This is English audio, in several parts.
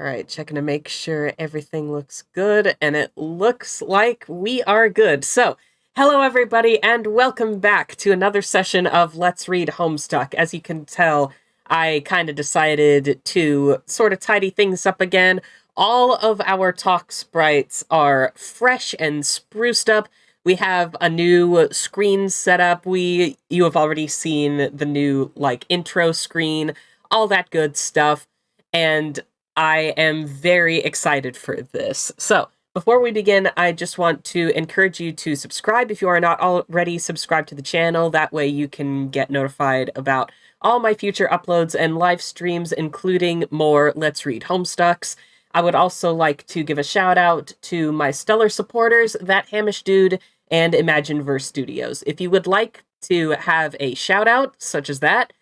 Alright, checking to make sure everything looks good, and it looks like we are good. So, hello everybody, and welcome back to another session of Let's Read Homestuck. As you can tell, I kind of decided to sort of tidy things up again. All of our talk sprites are fresh and spruced up. We have a new screen set up. You have already seen the new, intro screen, all that good stuff. And I am very excited for this. So, before we begin, I just want to encourage you to subscribe if you are not already subscribed to the channel. That way you can get notified about all my future uploads and live streams, including more Let's Read Homestucks. I would also like to give a shout out to my stellar supporters, That Hamish Dude and Imagineverse Studios. If you would like to have a shout out such as that,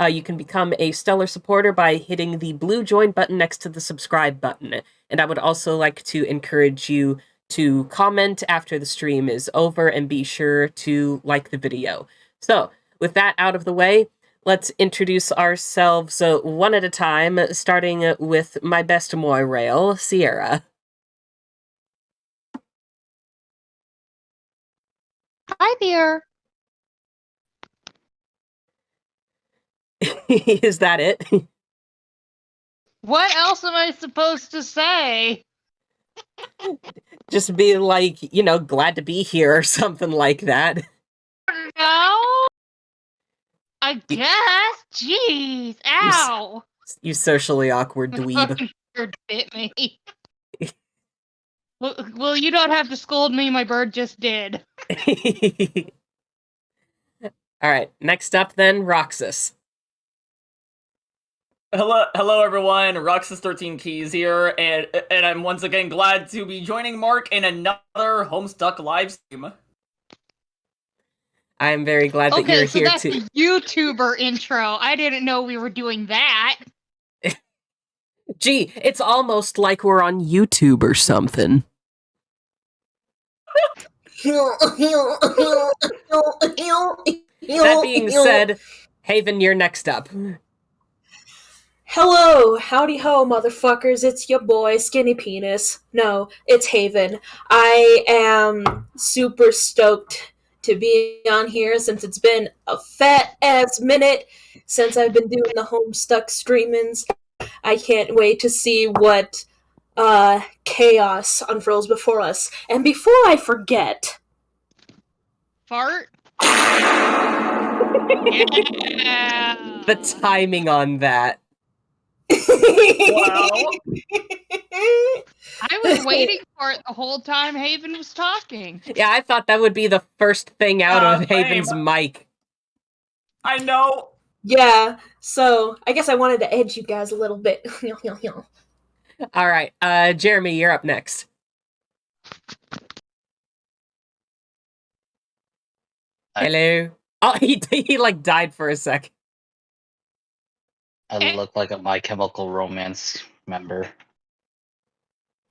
you can become a stellar supporter by hitting the blue join button next to the subscribe button. And I would also like to encourage you to comment after the stream is over and be sure to like the video. So, with that out of the way, let's introduce ourselves one at a time, starting with my best Moirail, Sierra. Hi there. Is that it? What else am I supposed to say? Just be like, glad to be here or something like that. No? I guess. Jeez. Ow. You socially awkward dweeb. Bird bit me. Well, you don't have to scold me. My bird just did. Alright, next up then, Roxas. Hello everyone, Roxas 13 Keys here, and I'm once again glad to be joining Mark in another Homestuck live stream. I'm very glad that you're here that's the YouTuber intro. I didn't know we were doing that. Gee, it's almost like we're on YouTube or something. That being said, Haven, you're next up. Hello, howdy ho, motherfuckers, it's your boy, Skinny Penis. No, it's Haven. I am super stoked to be on here since it's been a fat-ass minute since I've been doing the Homestuck streamings. I can't wait to see what chaos unfurls before us. And before I forget... Fart? Yeah. The timing on that. Wow. I was waiting for it the whole time Haven was talking. Yeah, I thought that would be the first thing out of Haven's mic. I know. Yeah, so I guess I wanted to edge you guys a little bit. Alright, Jeremy, you're up next. Hello? Oh, he died for a sec. I look like a My Chemical Romance member.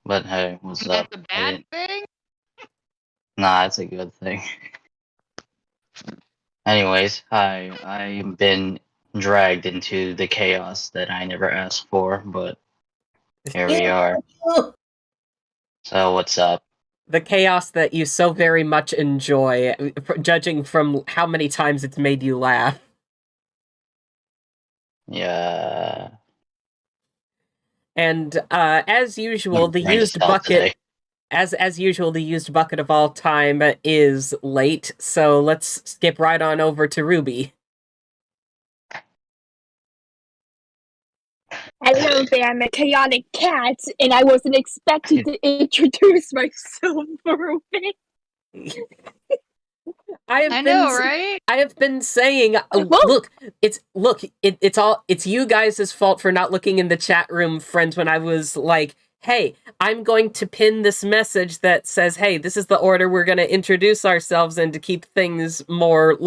But hey, what's Is up? that a bad thing? Nah, it's a good thing. Anyways, hi. I've been dragged into the chaos that I never asked for, but here we are. So, what's up? The chaos that you so very much enjoy, judging from how many times it's made you laugh. Yeah. And as usual, the used bucket, as usual, the used bucket of all time is late. So let's skip right on over to Ruby. Hello there, I'm a chaotic cat, and I wasn't expected to introduce myself for a bit. I know, right? I have been saying, it's you guys' fault for not looking in the chat room, friends, when I was like, hey, I'm going to pin this message that says, hey, this is the order we're going to introduce ourselves in to keep things more,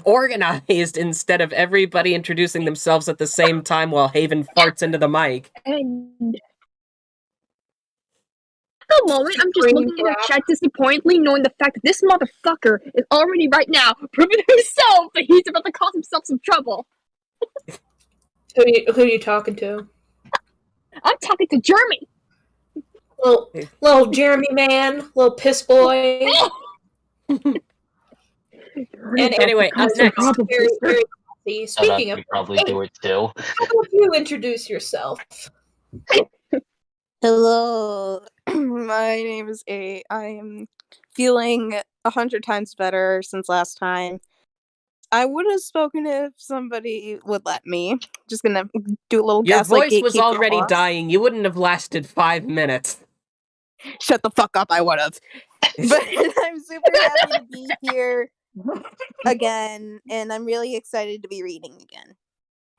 organized instead of everybody introducing themselves at the same time while Haven farts into the mic. And at the moment, I'm just looking at the chat disappointedly, knowing the fact that this motherfucker is already right now proving himself that he's about to cause himself some trouble. Who are you talking to? I'm talking to Jeremy. Little Jeremy man, little piss boy. And Anyway, up next. very, very classy. Speaking of, You probably do it too. how about you introduce yourself? Hello, my name is A. I am feeling 100 times better since last time. I would have spoken if somebody would let me. Just gonna do a little Your gaslight voice was gatekeeper already boss. dying. You wouldn't have lasted 5 minutes. Shut the fuck up, I would have. But I'm super happy to be here again, and I'm really excited to be reading again.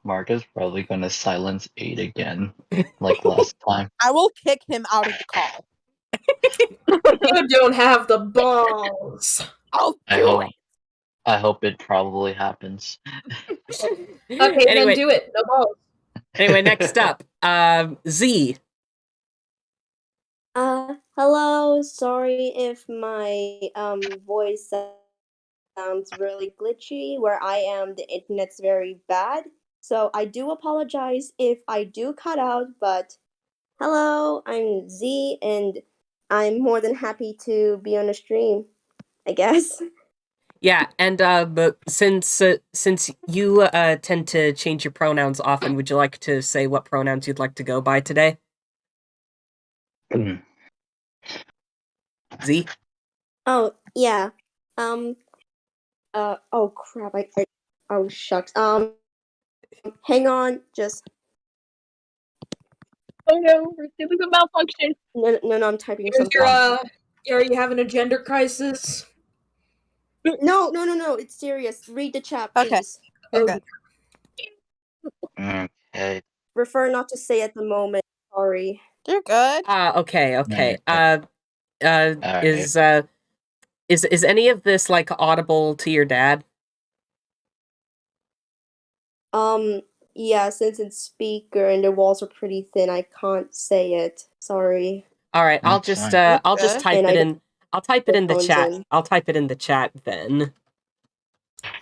Mark is probably gonna silence 8 again, like last time. I will kick him out of the call. You don't have the balls. I'll I do hope. it. I hope it probably happens. Okay, Anyway, then do it. No balls. anyway, next up, Z. Hello. Sorry if my voice sounds really glitchy. Where I am, the internet's very bad. So I do apologize if I do cut out, but hello, I'm Z, and I'm more than happy to be on a stream, I guess. Yeah, and but since you tend to change your pronouns often, would you like to say what pronouns you'd like to go by today? Z? Oh, yeah. Oh crap, oh shucks. Hang on, just, Oh no, we're doing a malfunction. no, I'm typing something. Are you having a gender crisis? No, it's serious. Read the chat, Okay. please. Okay. Okay. Prefer not to say at the moment. Sorry. You're good. Okay. Alright. Is any of this like audible to your dad? Yeah, since it's speaker and the walls are pretty thin, I can't say it. Sorry. All right, I'll That's just fine. I'll just Good. type And it I in. I'll type it in the Phones chat. in. I'll type it in the chat then.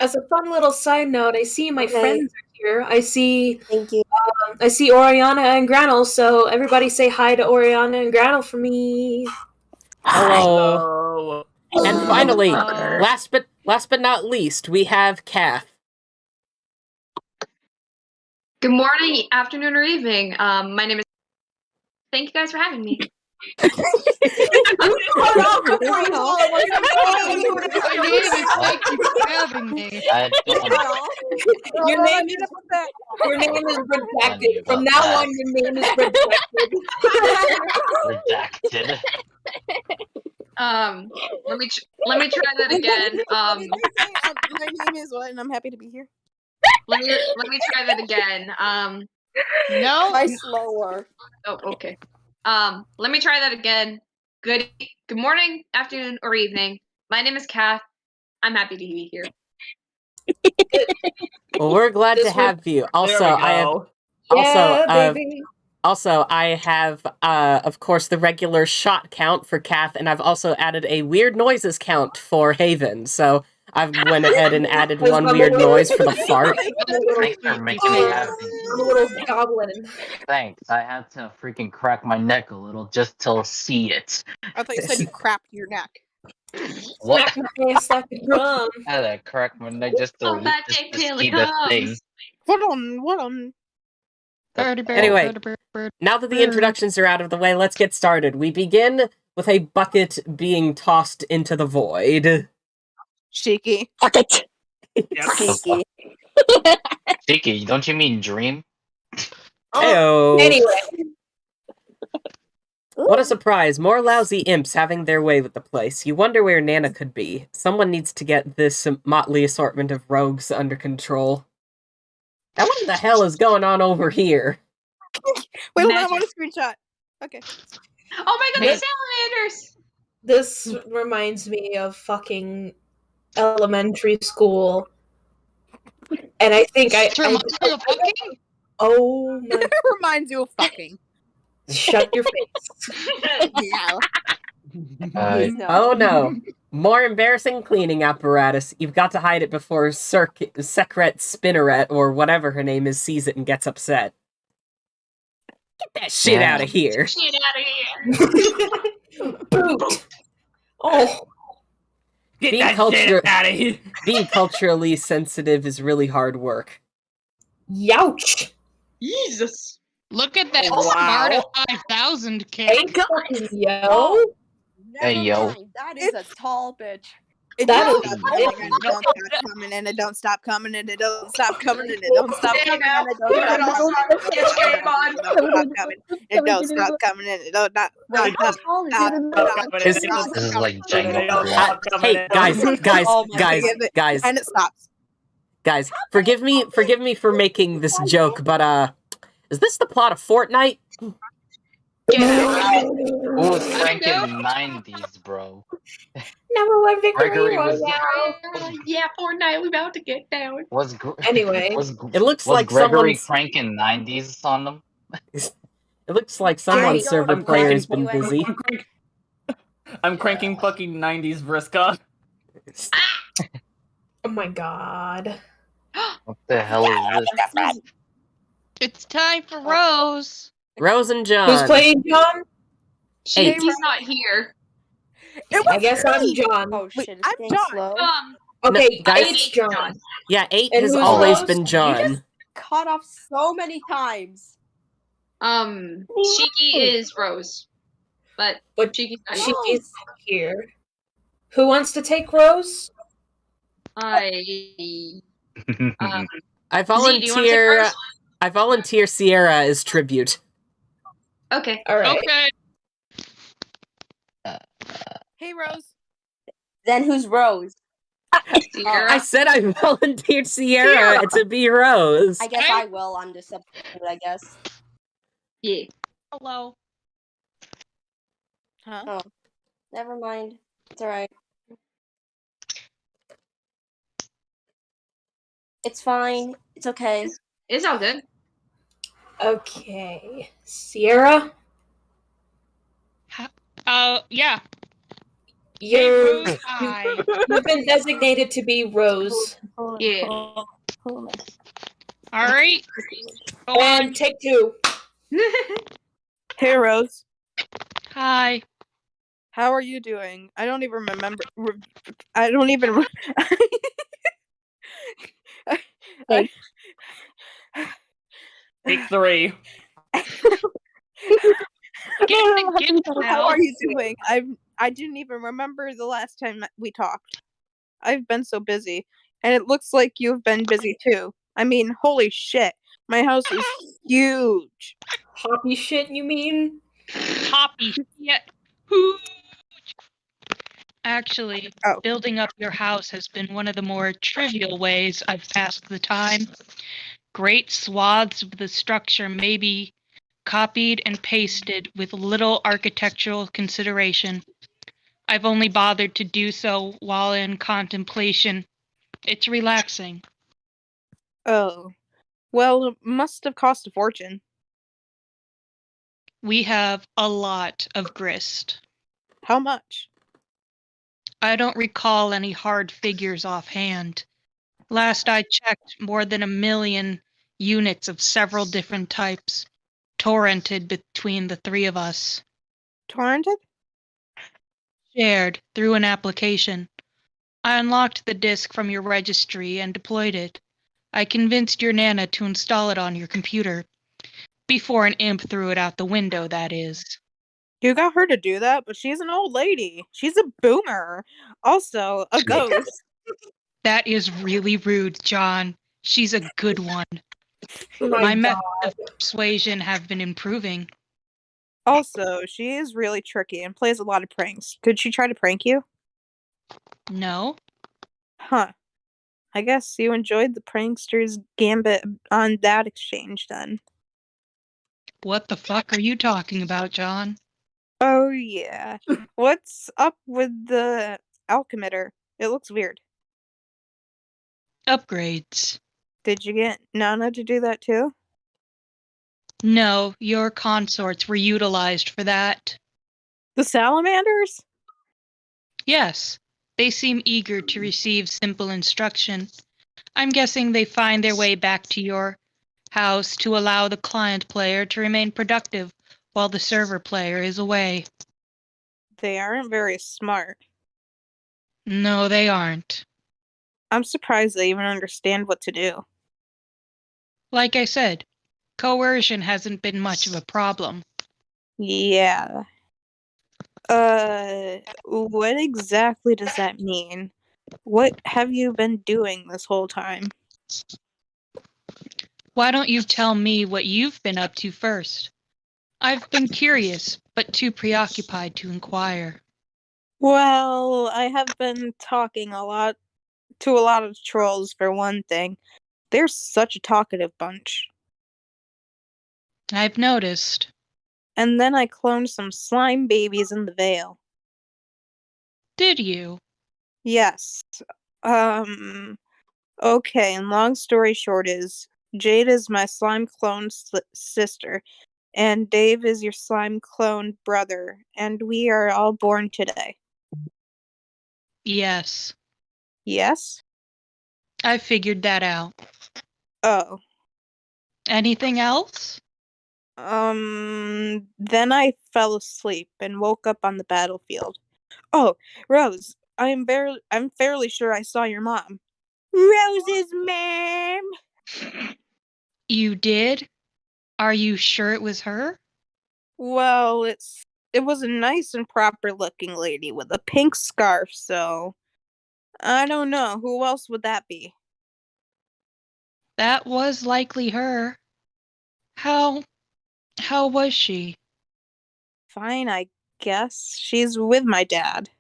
As a fun little side note, I see my Okay. friends are here. I see Thank you. Oriana and Granel, so everybody say hi to Oriana and Granel for me. Hello. And finally, Hello. last but not least, we have Cath. Good morning, afternoon, or evening. My name is. Thank you guys for having me. My name is thank you for having me. I don't Your name is redacted. From now on, your name is redacted. redacted. Let me try that again. What did you say? My name is what, and I'm happy to be here. Let me try that again. No, Try slower. Oh, okay. Let me try that again. Good morning, afternoon, or evening. My name is Cath. I'm happy to be here. Well, we're glad to have you. Also, I have Also, I have, of course, the regular shot count for Cath, and I've also added a weird noises count for Haven. So I've went ahead and added one weird noise for the fart. Thanks for making me happy. I'm a little goblin. Thanks. I had to freaking crack my neck a little just to see it. I thought you said you crapped your neck. What? Smack my ass like a drum. I had to crack my neck just to, Oh, that just day to till see it the comes. thing. What on? birdie, bird, Anyway. birdie, bird, bird. Now that the introductions are out of the way, let's get started. We begin with a bucket being tossed into the void. Shikki. Fuck it. Shikki. Shikki, don't you mean dream? Heyo. Anyway, What a surprise. More lousy imps having their way with the place. You wonder where Nana could be. Someone needs to get this motley assortment of rogues under control. Now what the hell is going on over here? Wait, hold on, I Magic. want a screenshot. Okay. Oh my god, Yeah. the salamanders! this reminds me of fucking elementary school. And I think This reminds me of fucking- oh my, It reminds you of fucking. shut your face. Yeah. Oh no. More embarrassing cleaning apparatus. You've got to hide it before Secret Spinneret, or whatever her name is, sees it and gets upset. Get that shit Yeah. out of here. Shit out of here. Boot. Oh, Get Being that culture- shit out of here. Being culturally sensitive is really hard work. youch. Jesus. Look at that Wow. Sparta 5000 kid. Ain't fucking yo. Hey, yo. Mind. That is a tall bitch. It That don't is- stop coming and it don't stop coming and it don't stop coming and it don't stop coming and it don't stop coming and it don't It all stop starts with this game on. coming. It don't stop coming and it don't stop. Wait, how tall is it? This is like Jenga. Hey, guys, And it stops. guys, forgive me for making this joke, but is this the plot of Fortnite? Ooh, Franken 90s, bro. Number one victory Gregory was- royale. Yeah, Fortnite, we about to get down. Anyway. It looks was like Gregory someone's. cranking 90s on them? It looks like someone's server I'm player's cranking- been busy. I'm cranking fucking 90s Vriska. Oh my god. What the hell is this? It's time for Rose. Rose and John. Who's playing John? Eight. He's not here. I guess I'm John. Oh Wait, shit, I'm it's getting John. slow. Okay, No, guys- it's John. Yeah, 8 And has who's always Rose? been You John. Cut off so many times. Shikki is Rose. But But Shikki's not here. Shikki's here. Who wants to take Rose? I I Zii, do you wanna take volunteer. first? I volunteer Sierra as tribute. Okay. Alright. Okay. Hey, Rose. Then who's Rose? Sierra. I said I volunteered Sierra to be Rose. I guess Hey. I will on this episode, I guess. Yeah. Hello. Huh? Never mind. It's alright. It's fine. It's okay. It's all good. Okay. Sierra, Yeah. you've Hi. been designated to be Rose. Yeah. All right. Go on. And take two. Hey, Rose. Hi. How are you doing? I don't even remember. I don't even. Hey. Take 3. How are you doing? I didn't even remember the last time we talked. I've been so busy, and it looks like you've been busy too. I mean, holy shit! My house is huge. Poppy shit, you mean? Poppy. Yeah. Huge. Actually, Oh. building up your house has been one of the more trivial ways I've passed the time. Great swaths of the structure may be copied and pasted with little architectural consideration. I've only bothered to do so while in contemplation. It's relaxing. Oh, well, it must have cost a fortune. We have a lot of grist. How much? I don't recall any hard figures offhand. Last I checked, more than 1 million units of several different types, torrented between the three of us. Torrented? Shared through an application. I unlocked the disk from your registry and deployed it. I convinced your Nana to install it on your computer. Before an imp threw it out the window, that is. You got her to do that, but she's an old lady. She's a boomer. Also, a ghost. That is really rude, John. She's a good one. Oh My God. methods of persuasion have been improving. Also, she is really tricky and plays a lot of pranks. Did she try to prank you? No? Huh. I guess you enjoyed the prankster's gambit on that exchange then. What the fuck are you talking about, John? Oh, yeah. What's up with the alchemitter? It looks weird. Upgrades. Did you get Nana to do that too? No, your consorts were utilized for that. The salamanders? Yes, they seem eager to receive simple instruction. I'm guessing they find their way back to your house to allow the client player to remain productive while the server player is away. They aren't very smart. No, they aren't. I'm surprised they even understand what to do. Like I said, coercion hasn't been much of a problem. Yeah. What exactly does that mean? What have you been doing this whole time? Why don't you tell me what you've been up to first? I've been curious, but too preoccupied to inquire. Well, I have been talking a lot to a lot of trolls for one thing. They're such a talkative bunch. I've noticed. And then I cloned some slime babies in the Vale. Did you? Yes. Okay, and long story short is, Jade is my slime clone sister, and Dave is your slime clone brother, and we are all born today. Yes. Yes? I figured that out. Oh. Anything else? Then I fell asleep and woke up on the battlefield. Oh, Rose, I'm fairly sure I saw your mom. Rose's mom! You did? Are you sure it was her? Well, it was a nice and proper looking lady with a pink scarf, so I don't know. Who else would that be? That was likely her. How was she? Fine, I guess. She's with my dad.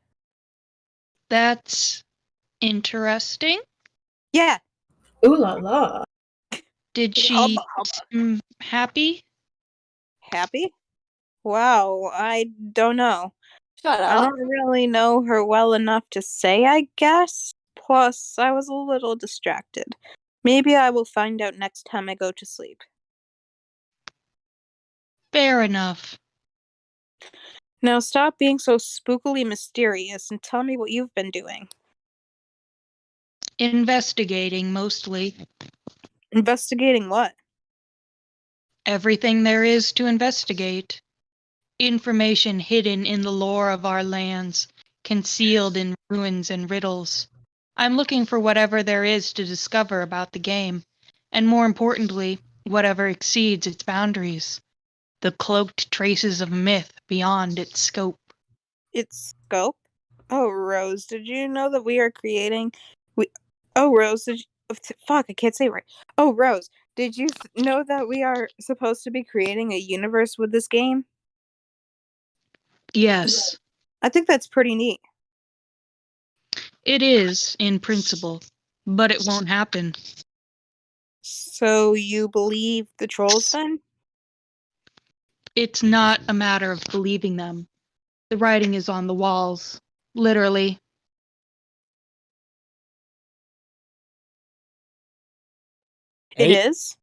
That's interesting. Yeah. Ooh la la. Did she Hubba, hubba. seem happy? Happy? Wow, I don't know. Shut I up. don't really know her well enough to say, I guess. Plus, I was a little distracted. Maybe I will find out next time I go to sleep. Fair enough. Now stop being so spookily mysterious and tell me what you've been doing. Investigating, mostly. Investigating what? Everything there is to investigate. Information hidden in the lore of our lands, concealed in ruins and riddles. I'm looking for whatever there is to discover about the game, and more importantly, whatever exceeds its boundaries. The cloaked traces of myth beyond its scope. Its scope? Oh, Rose, did you know that we are creating... Oh, Rose, fuck, I can't say it right. Oh, Rose, did you know that we are supposed to be creating a universe with this game? Yes, I think that's pretty neat. it is, in principle, but it won't happen. So you believe the trolls then? It's not a matter of believing them. The writing is on the walls, literally. It is?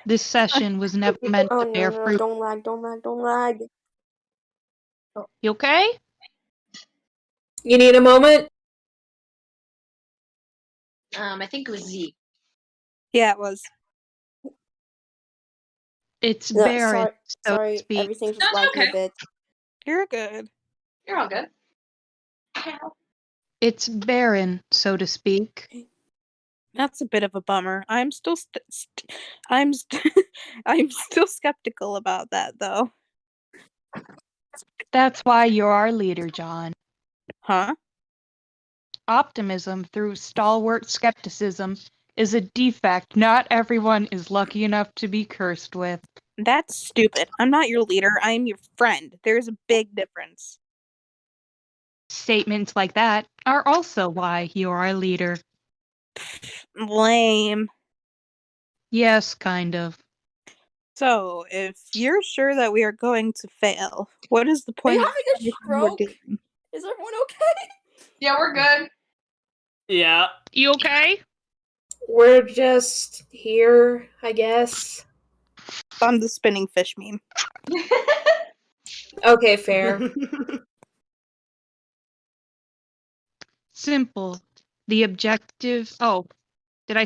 This session was never meant Oh to no, bear no, fruit. don't lag, don't lag, don't lag. You okay? You need a moment? I think it was Zii. Yeah, it was. It's No, barren, so to sorry, speak. everything's No, just it's lagging okay. a bit. You're good. You're all good. It's barren, so to speak. That's a bit of a bummer. I'm still I'm still skeptical about that though. That's why you're our leader, John. Huh? Optimism through stalwart skepticism is a defect not everyone is lucky enough to be cursed with. That's stupid. I'm not your leader. I am your friend. There's a big difference. Statements like that are also why you're our leader. Lame. Yes, kind of. So, if you're sure that we are going to fail, what is the Are point you of having a everything we're stroke? doing? Is everyone okay? Yeah, we're good. Yeah. You okay? We're just here, I guess. On the spinning fish meme. Okay, fair. Simple. The objective. Oh, did I?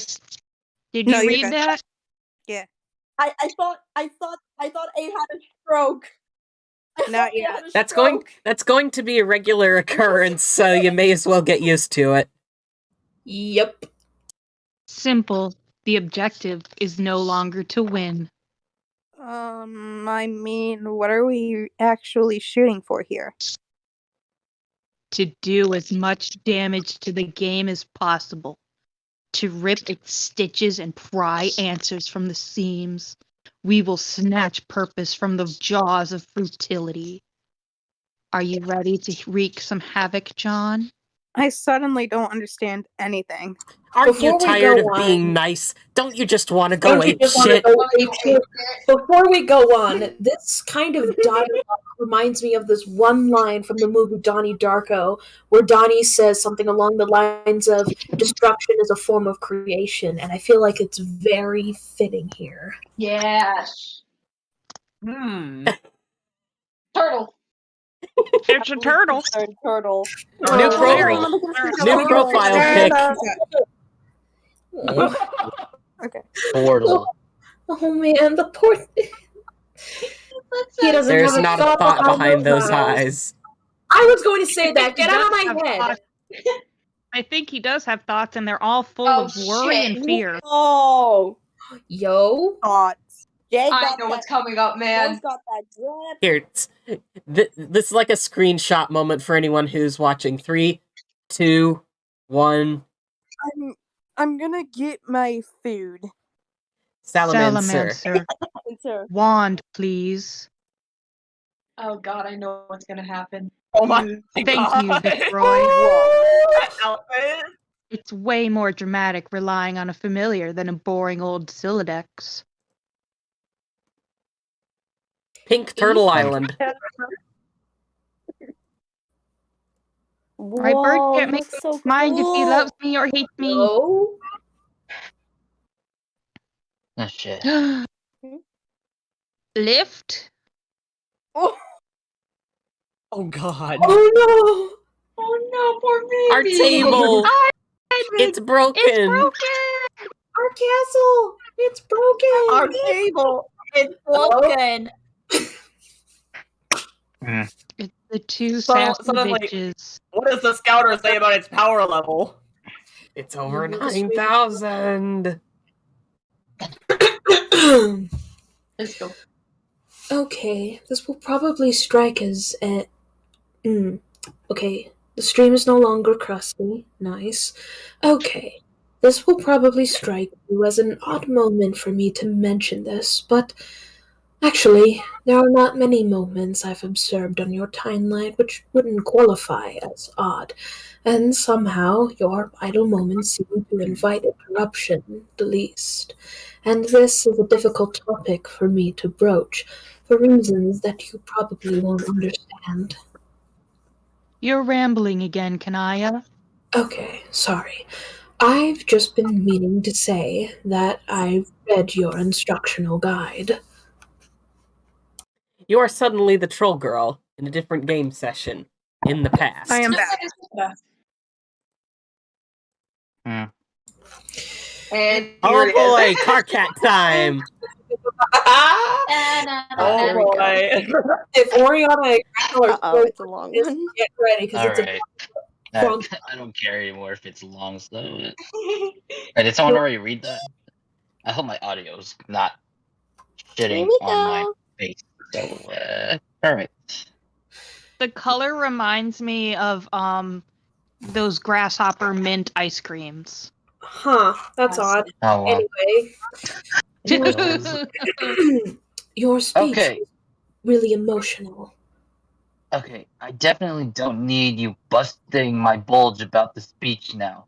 Did No, you you're read good. that? Yeah. I thought A had a stroke. I Not thought A yet. had a That's stroke. going to be a regular occurrence, so you may as well get used to it. Yep. Simple. The objective is no longer to win. I mean, what are we actually shooting for here? To do as much damage to the game as possible. To rip its stitches and pry answers from the seams. We will snatch purpose from the jaws of futility. Are you ready to wreak some havoc, John? I suddenly don't understand anything. Aren't Before you we tired go of being on- nice? Don't you just want to go Don't you ape just want to shit? go ape shit? Before we go on, this kind of dialogue reminds me of this one line from the movie Donnie Darko, where Donnie says something along the lines of, destruction is a form of creation, and I feel like it's very fitting here. Yes. Turtle. It's a turtle. Third turtle. New Oh, Very. New profile pic. Okay. Portal. Oh man, the poor... He doesn't There's have not a thought behind those eyes. eyes. I was going to say that. He Get out of does my have head. thoughts. I think he does have thoughts, and they're all full Oh, of worry shit. and fear. Oh, Yo. Thoughts. Jay I got know what's that. coming up, man. Joe's got that drip. Here, this is like a screenshot moment for anyone who's watching. 3, 2, 1. I'm gonna get my food. Salamancer. Sir. Wand, please. Oh god, I know what's gonna happen. Oh my Thank god. you, Vicroy. That outfit. It's way more dramatic relying on a familiar than a boring old Silodex. Pink Turtle Island. My bird Whoa, can't he make looks up so his mind if he cool. loves me or hates me. Yo. Oh shit. Lift? Oh god. Oh no. Oh no, poor Our baby. table. Ah, It's broken. It's broken! Our castle. It's broken. Our table is broken. It's the two Suddenly- savages. What does the scouter say about its power level? It's over 9,000. Let's go. Okay, this will probably strike as a... Okay, the stream is no longer crusty. Nice. Okay, this will probably strike you as an odd moment for me to mention this, but actually, there are not many moments I've observed on your timeline which wouldn't qualify as odd, and somehow your idle moments seem to invite interruption, the least. And this is a difficult topic for me to broach, for reasons that you probably won't understand. You're rambling again, Kanaya. Okay, sorry. I've just been meaning to say that I've read your instructional guide. You are suddenly the troll girl in a different game session in the past. I am back. And Oh here it boy, is. car cat time! Oh There we go. boy. If Oriana Uh-oh, it's a long one. get ready, because it's Alright. Funk. I don't care anymore if it's long, so. Wait, did someone already read that? I hope my audio's not shitting Here we on my go. face. So, alright. The color reminds me of those grasshopper mint ice creams. Huh, that's odd. Oh, well. Anyway, your speech Okay. was really emotional. Okay, I definitely don't need you busting my bulge about the speech now.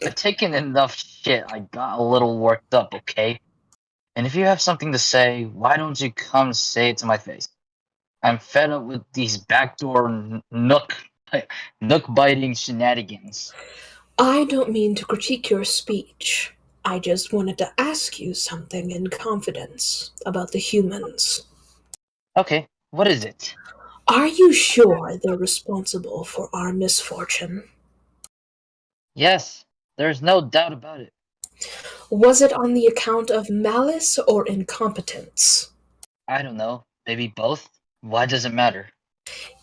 I've taken enough shit, I got a little worked up, okay? And if you have something to say, why don't you come say it to my face? I'm fed up with these backdoor nook biting shenanigans. I don't mean to critique your speech. I just wanted to ask you something in confidence about the humans. Okay, what is it? Are you sure they're responsible for our misfortune? Yes, there's no doubt about it. Was it on the account of malice or incompetence? I don't know. Maybe both? Why does it matter?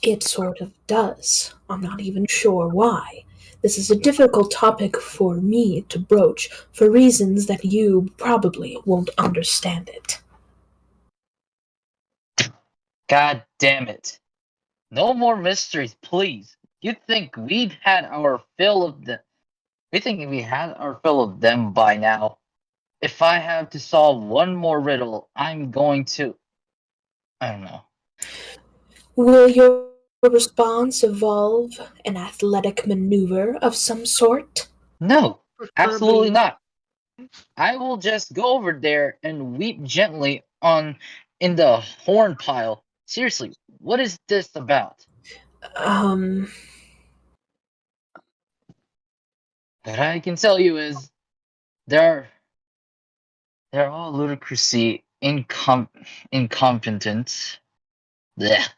It sort of does. I'm not even sure why. This is a difficult topic for me to broach for reasons that you probably won't understand it. God damn it. No more mysteries, please. You'd think we'd had our fill of them. We think we had our fill of them by now. If I have to solve one more riddle, I'm going to. I don't know. Will your response involve an athletic maneuver of some sort? No, absolutely Preferably. not. I will just go over there and weep gently on in the horn pile. Seriously, what is this about? Um, What I can tell you is they're they're all ludicrously incompetent. Blech.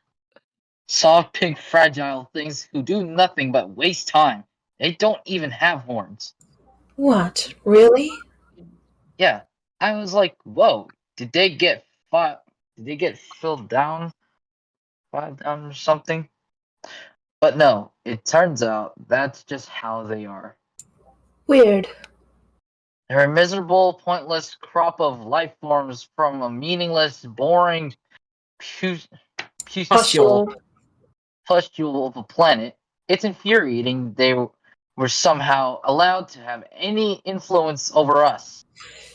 Soft, pink, fragile things who do nothing but waste time. They don't even have horns. what? Really? Yeah, I was like, whoa, did they get did they get filled down? Filed down or something? But no, it turns out that's just how they are. Weird. They're a miserable, pointless crop of life forms from a meaningless, boring, pustule Also, pustule of a planet. It's infuriating they were somehow allowed to have any influence over us.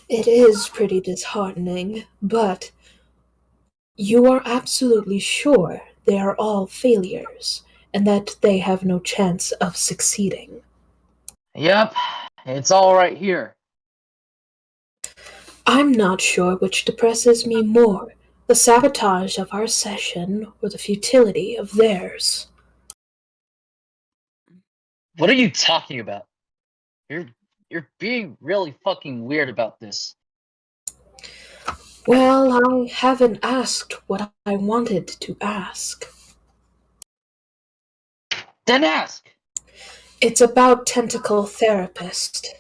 it is pretty disheartening, but you are absolutely sure they are all failures, and that they have no chance of succeeding. Yep, it's all right here. I'm not sure which depresses me more, the sabotage of our session or the futility of theirs. What are you talking about? You're being really fucking weird about this. Well, I haven't asked what I wanted to ask. Then ask! It's about Tentacle Therapist.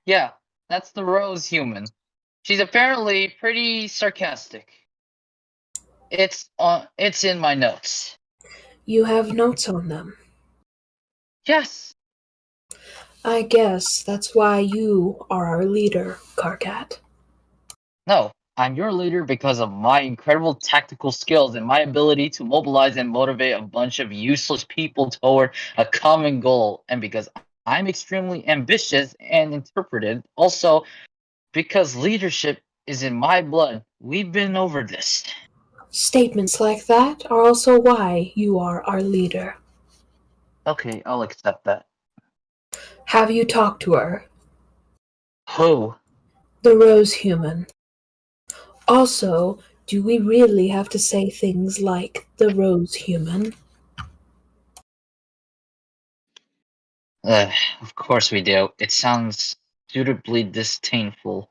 Yeah, that's the Rose human. She's apparently pretty sarcastic. It's in my notes. You have notes on them. Yes. I guess that's why you are our leader, Karkat. No, I'm your leader because of my incredible tactical skills and my ability to mobilize and motivate a bunch of useless people toward a common goal, and because I'm extremely ambitious and interpreted. Also, because leadership is in my blood. We've been over this. Statements like that are also why you are our leader. Okay, I'll accept that. Have you talked to her? Who? The Rose Human. Also, do we really have to say things like the Rose Human? Of course we do. It sounds suitably disdainful.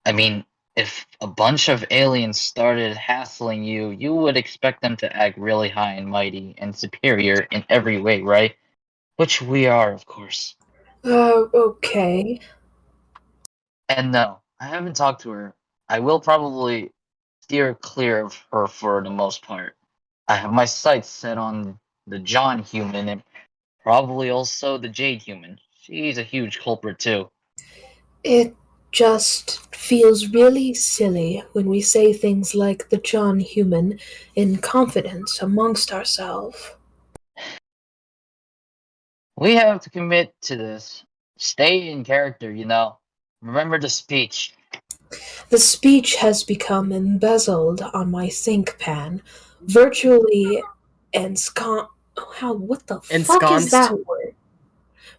I mean, if a bunch of aliens started hassling you, you would expect them to act really high and mighty and superior in every way, right? Which we are, of course. Okay. And no, I haven't talked to her. I will probably steer clear of her for the most part. I have my sights set on the John human and probably also the Jade human. She's a huge culprit too. It just feels really silly when we say things like the John Human in confidence amongst ourselves. We have to commit to this. Stay in character, you know. Remember the speech. The speech has become embezzled on my ThinkPan, virtually ensconced. What the fuck is Ensconced? that word?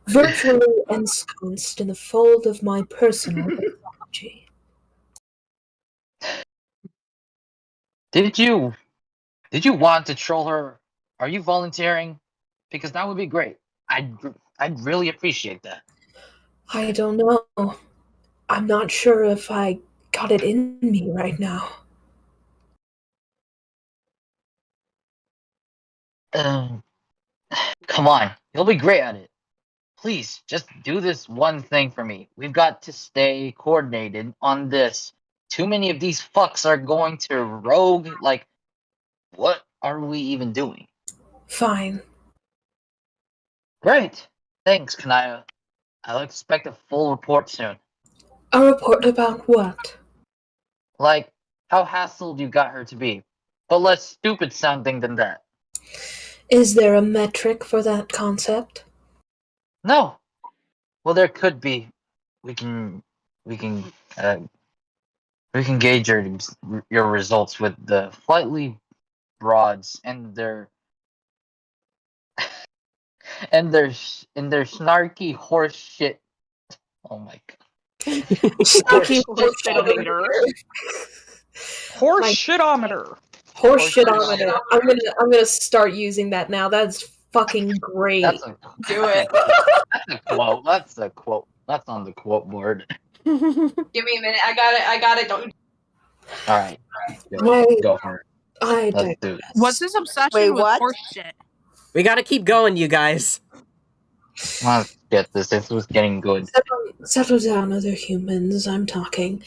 Virtually ensconced in the fold of my personal mythology. Did you want to troll her? Are you volunteering? Because that would be great. I'd really appreciate that. I don't know. I'm not sure if I got it in me right now. Um, come on, you'll be great at it. Please, just do this one thing for me. We've got to stay coordinated on this. Too many of these fucks are going to rogue. Like, what are we even doing? Fine. Great. Thanks, Kanaya. I'll expect a full report soon. A report about what? Like, how hassled you got her to be. But less stupid sounding than that. Is there a metric for that concept? No. Well, there could be. We can gauge your results with the flightly broads and their snarky horse shit. Oh my god. Snarky Shitometer. Horse My- shitometer. Horse shitometer. I'm gonna start using that now. That's fucking great. Do it. That's a quote. That's a quote. That's on the quote board. Give me a minute. I got it. Don't. All right. Go for it. Let's do this. What's his obsession Wait, with what? horse shit? We gotta keep going, you guys. Let's get this. This was getting good. Settle down, other humans. I'm talking.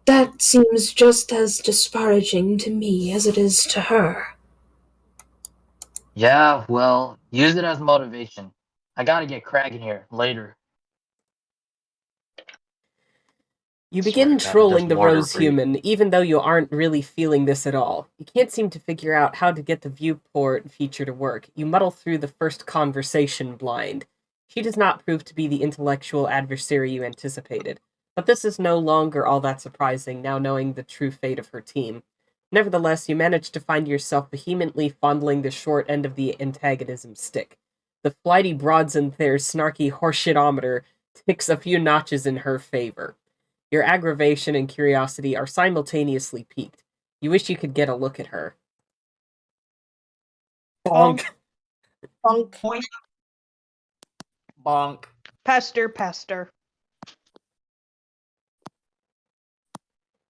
That seems just as disparaging to me as it is to her. Yeah, well, use it as motivation. I gotta get cracking here later. You begin Swear to God, trolling the there's water rose for you. human, even though you aren't really feeling this at all. You can't seem to figure out how to get the viewport feature to work. You muddle through the first conversation blind. She does not prove to be the intellectual adversary you anticipated, but this is no longer all that surprising now knowing the true fate of her team. Nevertheless, you manage to find yourself vehemently fondling the short end of the antagonism stick. The flighty broads and their snarky horseshitometer ticks a few notches in her favor. Your aggravation and curiosity are simultaneously piqued. You wish you could get a look at her. Bonk. Bonk. Bonk. Pester.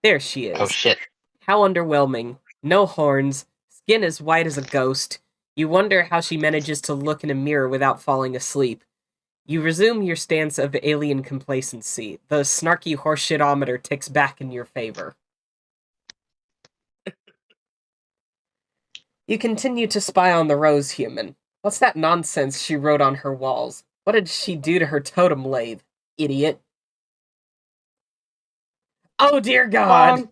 There she is. Oh shit. How underwhelming. No horns, skin as white as a ghost. You wonder how she manages to look in a mirror without falling asleep. You resume your stance of alien complacency. The snarky horseshitometer ticks back in your favor. You continue to spy on the rose human. What's that nonsense she wrote on her walls? What did she do to her totem lathe? Idiot. Oh dear God!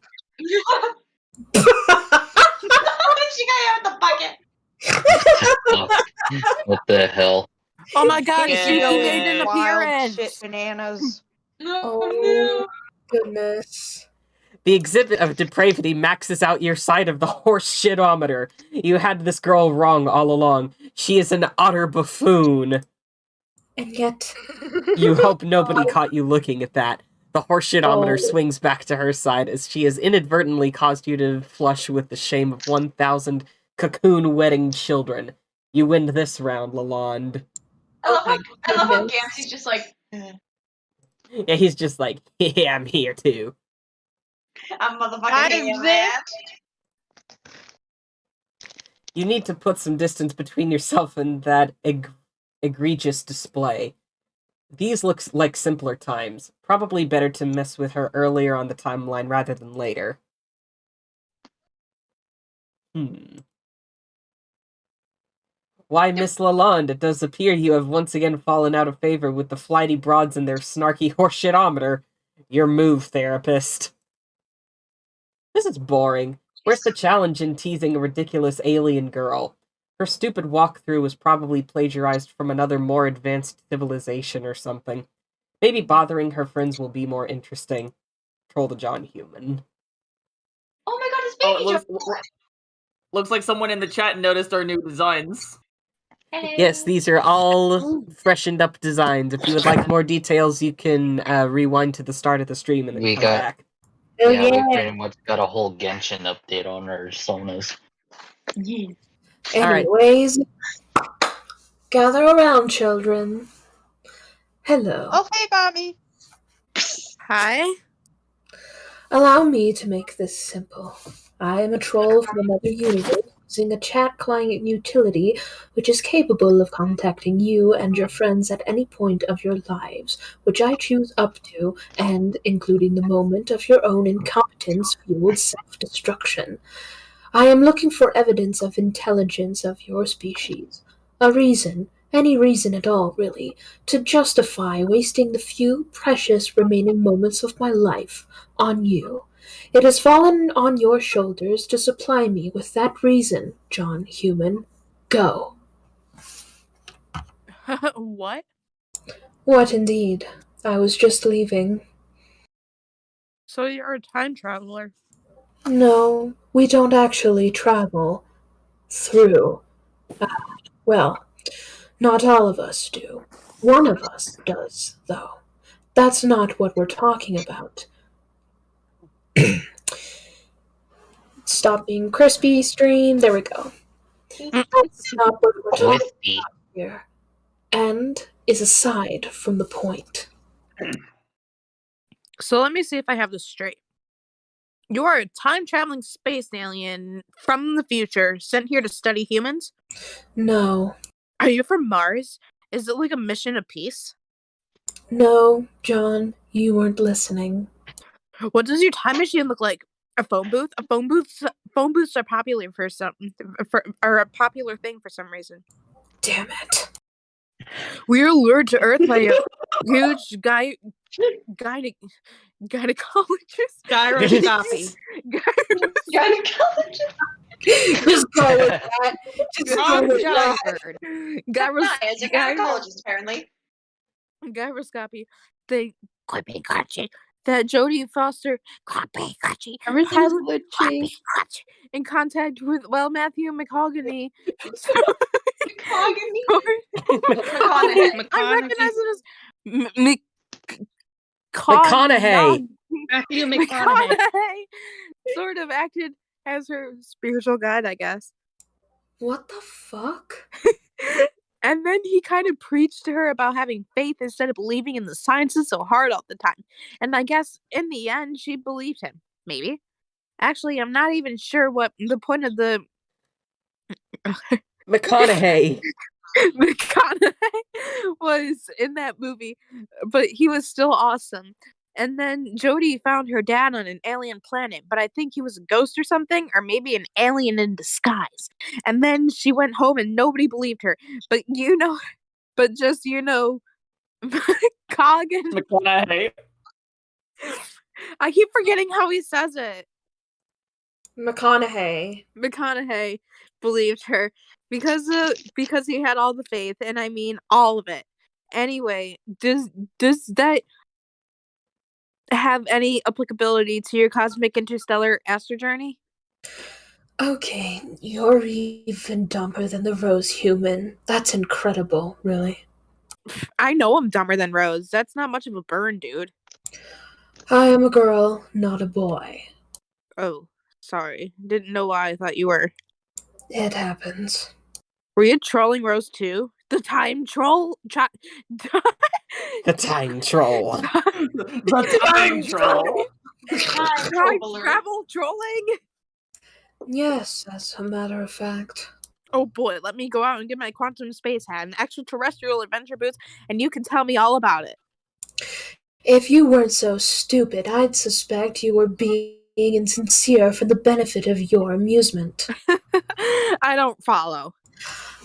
She got out the bucket. What the hell? Oh my god, Yeah. she made an Wild appearance! shit bananas. Oh, goodness. The exhibit of depravity maxes out your side of the horseshitometer. You had this girl wrong all along. She is an utter buffoon. And yet... You hope nobody caught you looking at that. The horseshitometer Oh. swings back to her side as she has inadvertently caused you to flush with the shame of 1,000 cocoon wedding children. You win this round, Lalonde. I love how goodness. Gampsy's just like, Yeah, he's just like, yeah, I'm here too. I'm motherfucking I'm hanging this. man. You need to put some distance between yourself and that egregious display. These look like simpler times. Probably better to mess with her earlier on the timeline rather than later. Why, Miss Lalonde, it does appear you have once again fallen out of favor with the flighty broads and their snarky horseshitometer. Your move, therapist. This is boring. Where's the challenge in teasing a ridiculous alien girl? Her stupid walkthrough was probably plagiarized from another more advanced civilization or something. Maybe bothering her friends will be more interesting. Troll the John Human. Oh my god, it's Oh, baby it looks like someone in the chat noticed our new designs. Hello. Yes, these are all freshened up designs. If you would like more details, you can rewind to the start of the stream and then We come got- back. Oh, Yeah, we yeah. pretty much got a whole Genshin update on our Sonas. Yeah. Alright. Anyways, gather around, children. Hello. Oh, hey, Bobby! Hi. Allow me to make this simple. I am a troll from another universe using a chat client utility which is capable of contacting you and your friends at any point of your lives, which I choose up to and including the moment of your own incompetence-fueled self-destruction. I am looking for evidence of intelligence of your species. A reason, any reason at all, really, to justify wasting the few precious remaining moments of my life on you. It has fallen on your shoulders to supply me with that reason, John Human. Go. What? What indeed? I was just leaving. So you're a time traveler. No, we don't actually travel through. Well, not all of us do. One of us does, though. That's not what we're talking about. Stop being crispy, stream. There we go. That's not what we're talking Wispy. about here. And is aside from the point. So let me see if I have this straight. You are a time-traveling space alien from the future sent here to study humans? No. Are you from Mars? Is it like a mission of peace? No, John, you weren't listening. What does your time machine look like? A phone booth? Phone booths are popular are a popular thing for some reason. Damn it. We are lured to Earth by a huge gynecologist. Gyroscopy. Gynecologist. Just go with that. Just go Wrong with job. that. As a gynecologist, apparently. Gyroscopy. They that Jodie Foster Everything's pilot glitchy. in contact with Matthew McConaughey. McConaughey. I recognize it as McConaughey. Matthew McConaughey. Sort of acted as her spiritual guide, I guess. What the fuck? And then he kind of preached to her about having faith instead of believing in the sciences so hard all the time. And I guess in the end, she believed him. Maybe. Actually, I'm not even sure what the point of the McConaughey. McConaughey was in that movie, but he was still awesome. And then Jodie found her dad on an alien planet, but I think he was a ghost or something, or maybe an alien in disguise. And then she went home and nobody believed her. But just Coggin. McConaughey. I keep forgetting how he says it. McConaughey. McConaughey believed her because he had all the faith, and I mean all of it. Anyway, does that have any applicability to your cosmic interstellar astro journey? Okay, you're even dumber than the Rose Human. That's incredible, really. I know I'm dumber than Rose. That's not much of a burn, dude. I am a girl, not a boy. Oh, sorry. Didn't know why I thought you were. It happens. Were you trolling Rose too? The time troll? The time troll. The time troll. Time travel trolling? Yes, as a matter of fact. Oh boy, let me go out and get my quantum space hat and extraterrestrial adventure boots, and you can tell me all about it. If you weren't so stupid, I'd suspect you were being insincere for the benefit of your amusement. I don't follow.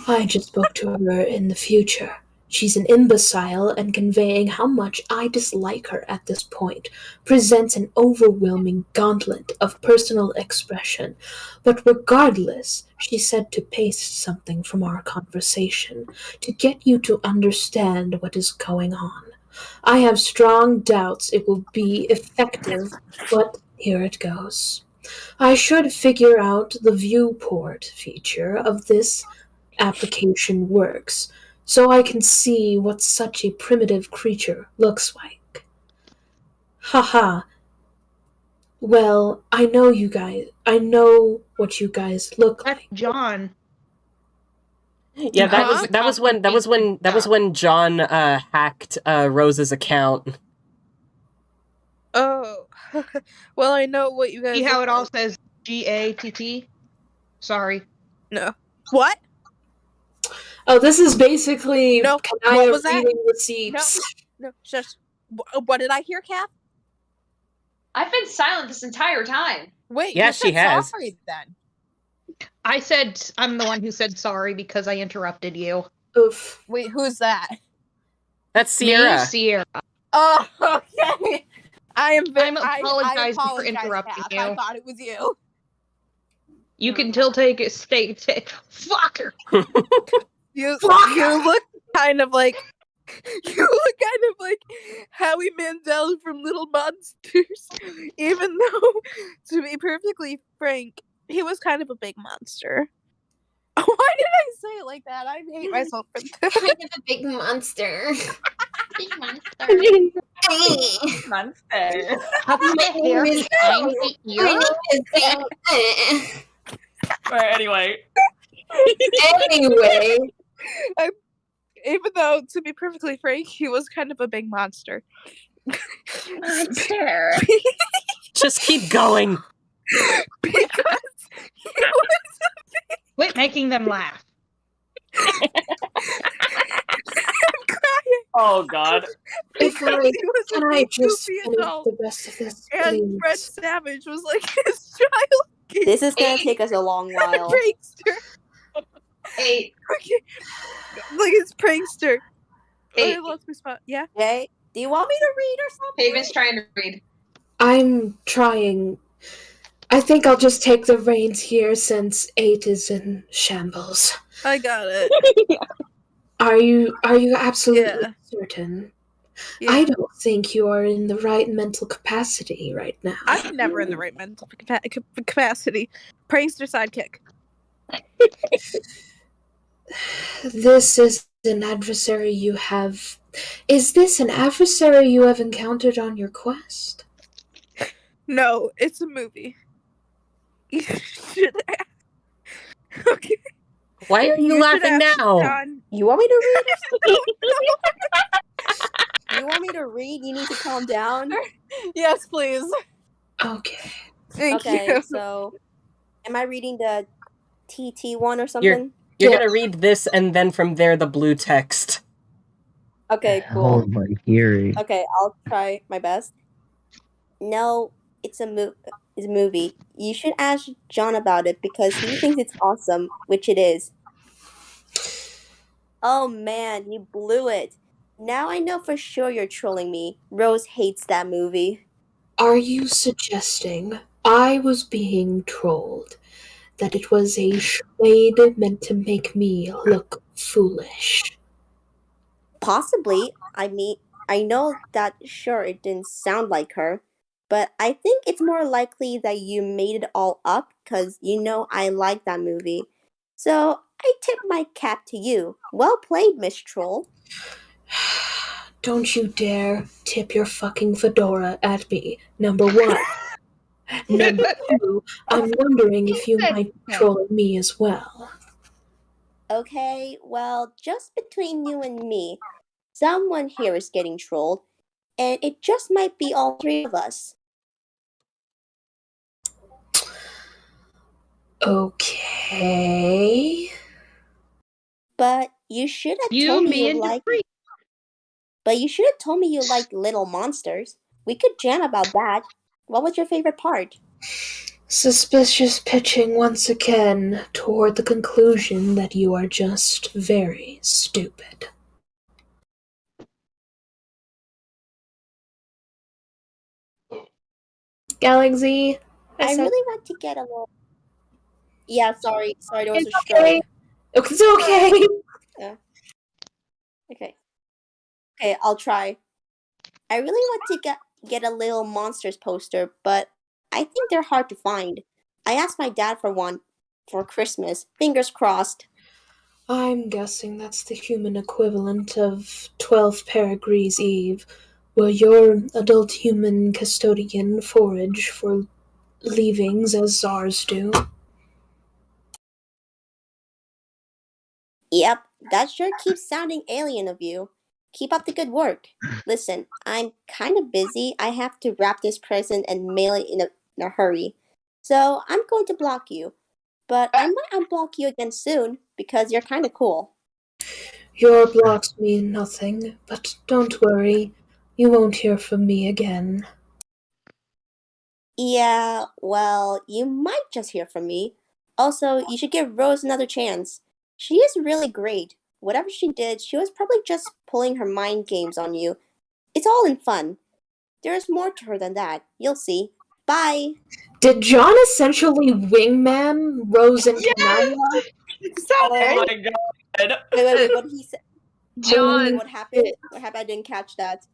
I just spoke to her in the future. She's an imbecile, and conveying how much I dislike her at this point presents an overwhelming gauntlet of personal expression. But regardless, she said to paste something from our conversation to get you to understand what is going on. I have strong doubts it will be effective, but here it goes. I should figure out the viewport feature of this application works, so I can see what such a primitive creature looks like. Haha. Well, I know what you guys look like. John. Yeah, that was when John hacked Rose's account. Oh, well, I know what you guys. See how it all says GATT? Sorry. No. What? Oh, this is basically No, Kanaya what was that? reading receipts. No, shush. What did I hear, Cath? I've been silent this entire time. Wait, Yeah, who she said has. sorry then? I said I'm the one who said sorry because I interrupted you. Oof. Wait, who's that? That's Sierra. Me, Sierra. Oh, okay. I'm I apologizing for apologize, interrupting Cath. you. I thought it was you. You can still take it. Fuck her. You look kind of like Howie Mandel from Little Monsters. Even though, to be perfectly frank, he was kind of a big monster. Why did I say it like that? I hate myself for that. Kind of a big monster. Big monster. Monster. Have you My name is Anyway. Anyway. Even though, to be perfectly frank, he was kind of a big monster. Monster. Just keep going. Because he was Quit making them laugh. I'm crying. Oh God. If Because I, he was can a I big just goofy finish adult, the rest of this, and please? Fred Savage was like his child This is gonna take us a long while. prankster. 8. Okay. Like his prankster. Oh, I 8. lost my spot. Yeah. Okay, do you want me to read or something? Haven's trying to read. I'm trying. I think I'll just take the reins here since 8 is in shambles. I got it. Are you absolutely Yeah. certain? Yeah. I don't think you are in the right mental capacity right now. I'm never in the right mental capacity. Prankster sidekick. This is an adversary you have. Is this an adversary you have encountered on your quest? No, it's a movie. You should ask. Okay. Why are you should laughing ask now? John. You want me to read or something? You want me to read? You need to calm down. Yes, please. Okay. Thank Okay, you. so am I reading the TT one or something? You're Yeah. gonna read this and then from there the blue text. Okay, Hell cool. am I hearing? Okay, I'll try my best. No, it's a movie. You should ask John about it because he thinks it's awesome, which it is. Oh man, you blew it. Now I know for sure you're trolling me. Rose hates that movie. Are you suggesting I was being trolled? That it was a shade meant to make me look foolish? Possibly. I mean, I know that sure it didn't sound like her, but I think it's more likely that you made it all up because you know I like that movie. So I tip my cap to you. Well played, Miss Troll. Don't you dare tip your fucking fedora at me, number one. Number two, I'm wondering if you might be trolling me as well. Okay, well, just between you and me, someone here is getting trolled, and it just might be all three of us. Okay. But you should have You, told me me, you and like. Dupree. But you should have told me you liked Little Monsters. We could jam about that. What was your favorite part? Suspicious pitching once again toward the conclusion that you are just very stupid. Galaxy, I said really want to get a little. Yeah, sorry, there was it's a stroke. okay. It's okay. Okay, I'll try. I really want to get a Little Monsters poster, but I think they're hard to find. I asked my dad for one for Christmas. Fingers crossed. I'm guessing that's the human equivalent of 12 Perigrees Eve, where your adult human custodian forage for leavings as czars do. Yep, that sure keeps sounding alien of you. Keep up the good work. Listen, I'm kind of busy. I have to wrap this present and mail it in a hurry. So I'm going to block you. but I might unblock you again soon because you're kind of cool. Your blocks mean nothing, but don't worry. You won't hear from me again. Yeah, well, you might just hear from me. Also, you should give Rose another chance. She is really great. Whatever she did, she was probably just pulling her mind games on you. It's all in fun. There is more to her than that. You'll see. Bye. Did John essentially wingman Rose and Kanaya? Oh my god. Wait, what did he say? John. What happened? What happened? I didn't catch that.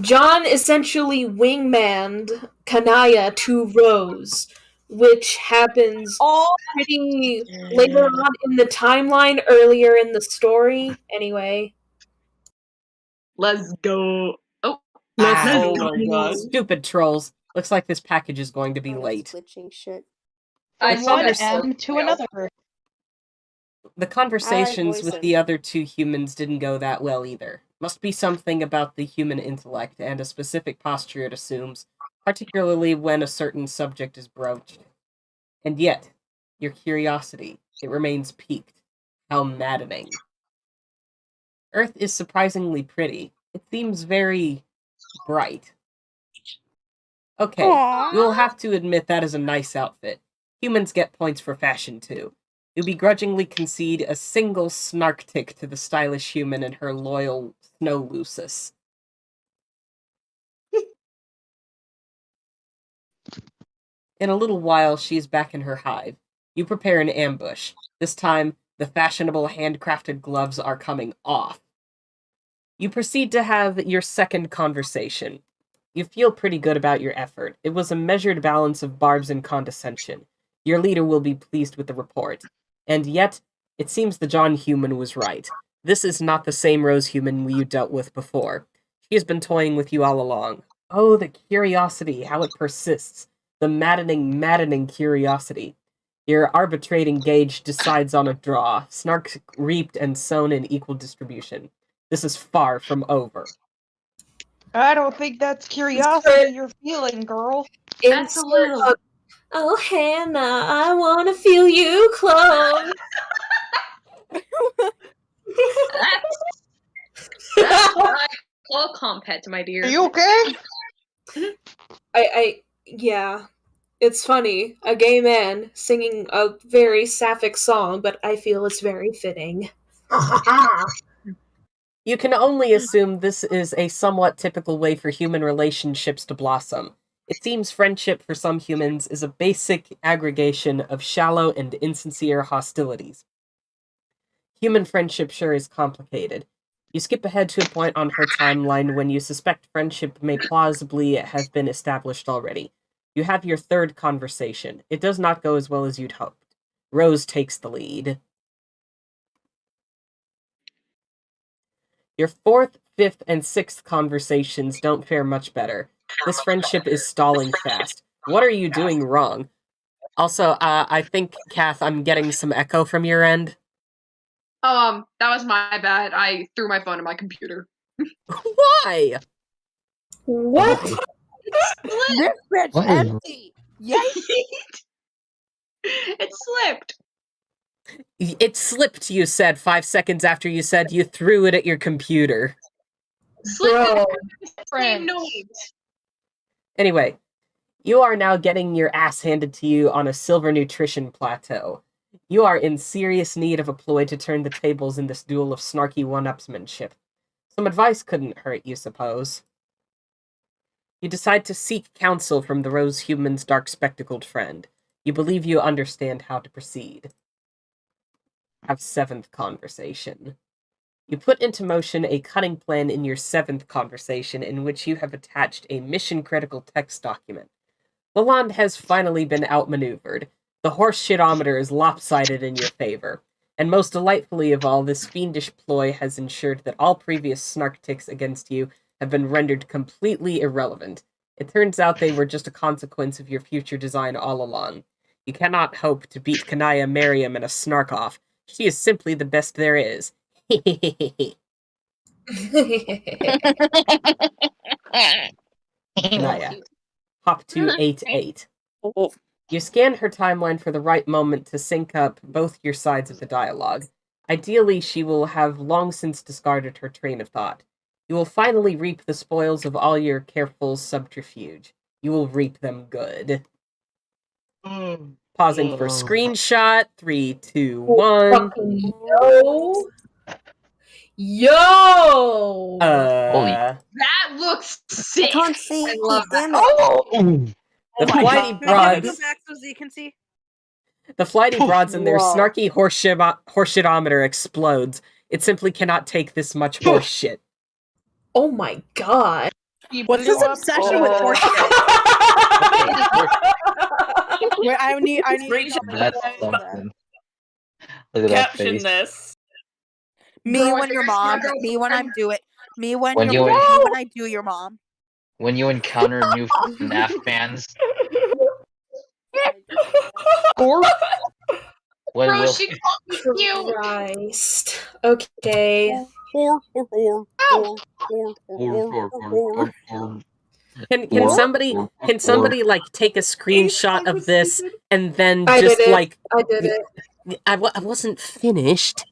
John essentially wingmanned Kanaya to Rose, which happens pretty later on in the timeline, earlier in the story. Anyway. Let's go. Oh, Oh my god. Stupid trolls. Looks like this package is going to be late. Glitching shit. I The saw convers- the M to another. The conversations voice with it. the other two humans didn't go that well either. Must be something about the human intellect and a specific posture it assumes, particularly when a certain subject is broached. And yet, your curiosity, it remains piqued. How maddening. Earth is surprisingly pretty. It seems very bright. Okay, you'll have to admit that is a nice outfit. Humans get points for fashion too. You begrudgingly concede a single snark tick to the stylish human and her loyal snow lusus. In a little while, she is back in her hive. You prepare an ambush. This time, the fashionable handcrafted gloves are coming off. You proceed to have your second conversation. You feel pretty good about your effort. It was a measured balance of barbs and condescension. Your leader will be pleased with the report. And yet, it seems the John human was right. This is not the same Rose human you dealt with before. She has been toying with you all along. Oh, the curiosity, how it persists. The maddening curiosity. Your arbitrating gauge decides on a draw. Snarks reaped and sown in equal distribution. This is far from over. I don't think that's curiosity you're feeling, girl. That's a little. Oh, Hannah, I want to feel you close. That's what I call compet, my dear. Are you okay? Yeah. It's funny. A gay man singing a very sapphic song, but I feel it's very fitting. You can only assume this is a somewhat typical way for human relationships to blossom. It seems friendship for some humans is a basic aggregation of shallow and insincere hostilities. Human friendship sure is complicated. You skip ahead to a point on her timeline when you suspect friendship may plausibly have been established already. You have your third conversation. It does not go as well as you'd hoped. Rose takes the lead. Your fourth, fifth, and sixth conversations don't fare much better. This friendship is stalling fast. What are you doing wrong? Also, I think, Cath, I'm getting some echo from your end. That was my bad. I threw my phone in my computer. Why? What? This bitch What? empty. Yes. It slipped. It slipped, you said, 5 seconds after you said you threw it at your computer. Slipped. Same Friends. noise. Anyway, you are now getting your ass handed to you on a silver nutrition plateau. You are in serious need of a ploy to turn the tables in this duel of snarky one-upsmanship. Some advice couldn't hurt, you suppose. You decide to seek counsel from the Rose Human's dark-spectacled friend. You believe you understand how to proceed. Have seventh conversation. You put into motion a cunning plan in your seventh conversation in which you have attached a mission-critical text document. Lalonde has finally been outmaneuvered. The horse shitometer is lopsided in your favor. And most delightfully of all, this fiendish ploy has ensured that all previous snark ticks against you have been rendered completely irrelevant. It turns out they were just a consequence of your future design all along. You cannot hope to beat Kanaya Merriam in a snark-off. She is simply the best there is. Kanaya, hop to 8-8. You scan her timeline for the right moment to sync up both your sides of the dialogue. Ideally, she will have long since discarded her train of thought. You will finally reap the spoils of all your careful subterfuge. You will reap them good. Pausing for screenshot. 3, 2, 1. Fucking yo. Yo! That looks I sick. can't see. I love that. Damn it. The my flighty God. Go broads. back so Z can see. The flighty broads and their Whoa. snarky horseshitometer explodes. It simply cannot take this much horse shit. Oh my god. What's his obsession with horseshit? Wait, I need That's something. Look at that Caption face. this. Me Bro, when your there's mom. no- Me when I'm do it. Me when When your you- me when I do your mom. When you encounter new FNAF fans, Bro, when will she called me cute. Christ. Okay. Can somebody like take a screenshot of this and then I just did it. like I did it. I wasn't finished.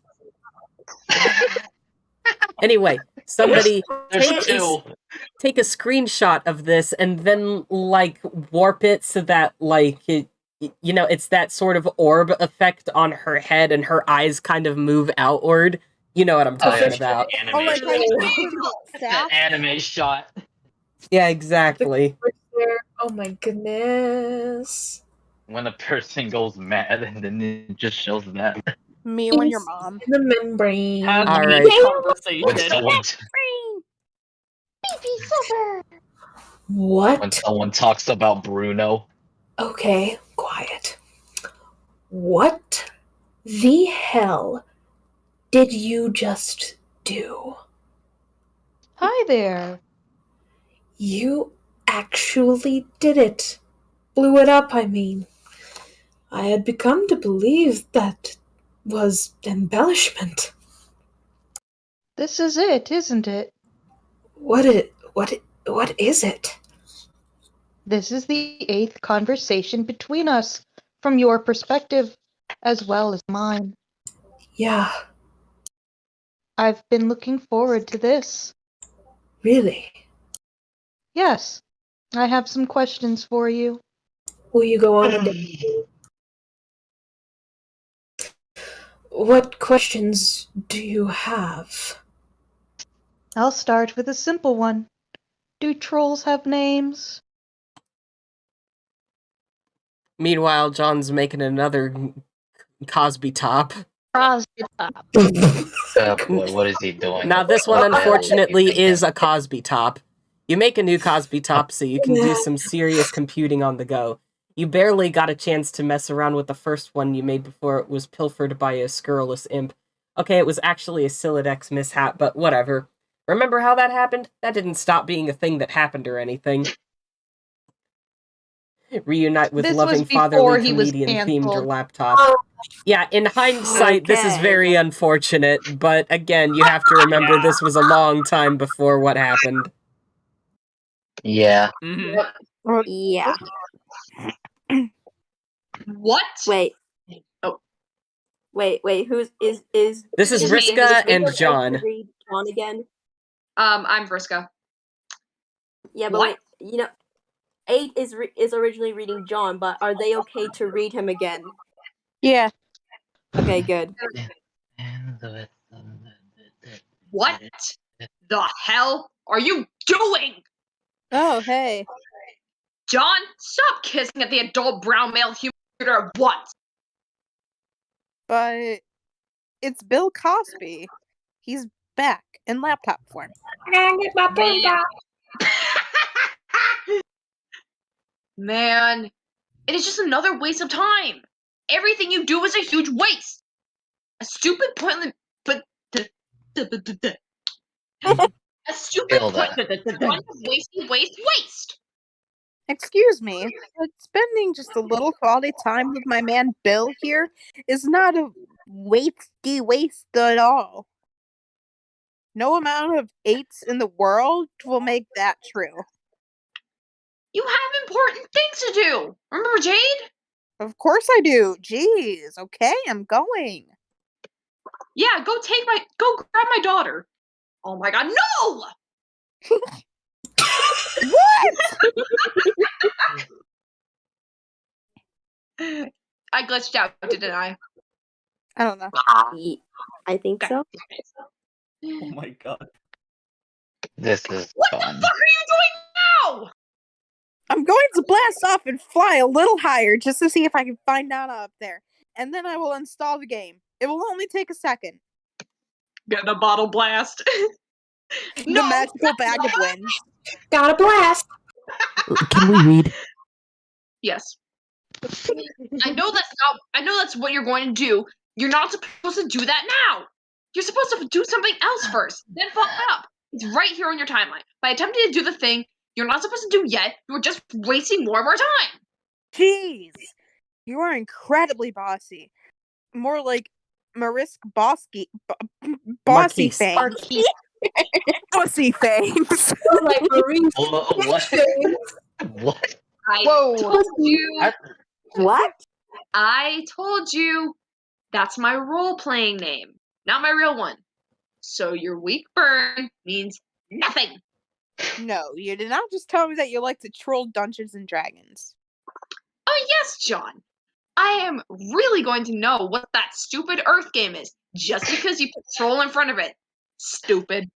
Anyway, somebody take a screenshot of this and then like warp it so that like it's that sort of orb effect on her head and her eyes kind of move outward. You know what I'm talking about. Oh, like that anime shot. Yeah, exactly. Oh my goodness. When a person goes mad and then it just shows that. Me when your mom. The membrane. Have All a right. conversation. What? When someone talks about Bruno. Okay, quiet. What the hell did you just do? Hi there. You actually did it. Blew it up, I mean. I had begun to believe that was embellishment. This is it, isn't it? What is it? This is the 8th conversation between us, from your perspective, as well as mine. Yeah, I've been looking forward to this. really? Yes, I have some questions for you. Will you go on a date? What questions do you have? I'll start with a simple one. Do trolls have names? Meanwhile, John's making another Cosby top. Boy, what is he doing? Now, this one, What the hell is he unfortunately, thinking? is a Cosby top. You make a new Cosby top so you can do some serious computing on the go. You barely got a chance to mess around with the first one you made before it was pilfered by a scurrilous imp. Okay, it was actually a Silodex mishap, but whatever. Remember how that happened? That didn't stop being a thing that happened or anything. Reunite with This loving was before fatherly he was comedian themed your canceled. laptop. Yeah, in hindsight, this is Okay. very unfortunate, but again, you have to remember this was a long time before what happened. Yeah. Mm-hmm. Yeah. What? Wait. Oh. Wait. Who's is This is it Vriska and okay to John. read John again? I'm Vriska. Yeah, but What? wait, 8 is originally reading John, but are they okay to read him again? Yeah. Okay, good. What the hell are you doing? Oh, hey. John, stop kissing at the adult brown male humor at once. But it's Bill Cosby. He's back in laptop form. Man, it is just another waste of time. Everything you do is a huge waste. A stupid pointless, but a stupid Feel that. waste. Excuse me, but spending just a little quality time with my man Bill here is not a waste at all. No amount of 8s in the world will make that true. You have important things to do. Remember Jade? Of course I do. Jeez. Okay, I'm going. Yeah, go grab my daughter. Oh my god, no! What? I glitched out, didn't I? I don't know. I think so. Oh my god. This is What fun. the fuck are you doing now? I'm going to blast off and fly a little higher just to see if I can find Nana up there. And then I will install the game. It will only take a second. Get a bottle blast. The magical bag of winds. Got a blast. Can we read? Yes. I know that's what you're going to do. You're not supposed to do that now. You're supposed to do something else first, then follow up. It's right here on your timeline. By attempting to do the thing you're not supposed to do yet, you're just wasting more of our time. Jeez. You are incredibly bossy. More like Marisk Bossy Marquise. Fangs. Bossy Fangs. Like Marie. What? I Whoa. told you. What? I told you. That's my role-playing name, not my real one. So your weak burn means nothing. No, you did not just tell me that you like to troll Dungeons and Dragons. Oh yes, John. I am really going to know what that stupid Earth game is, just because you put troll in front of it. Stupid.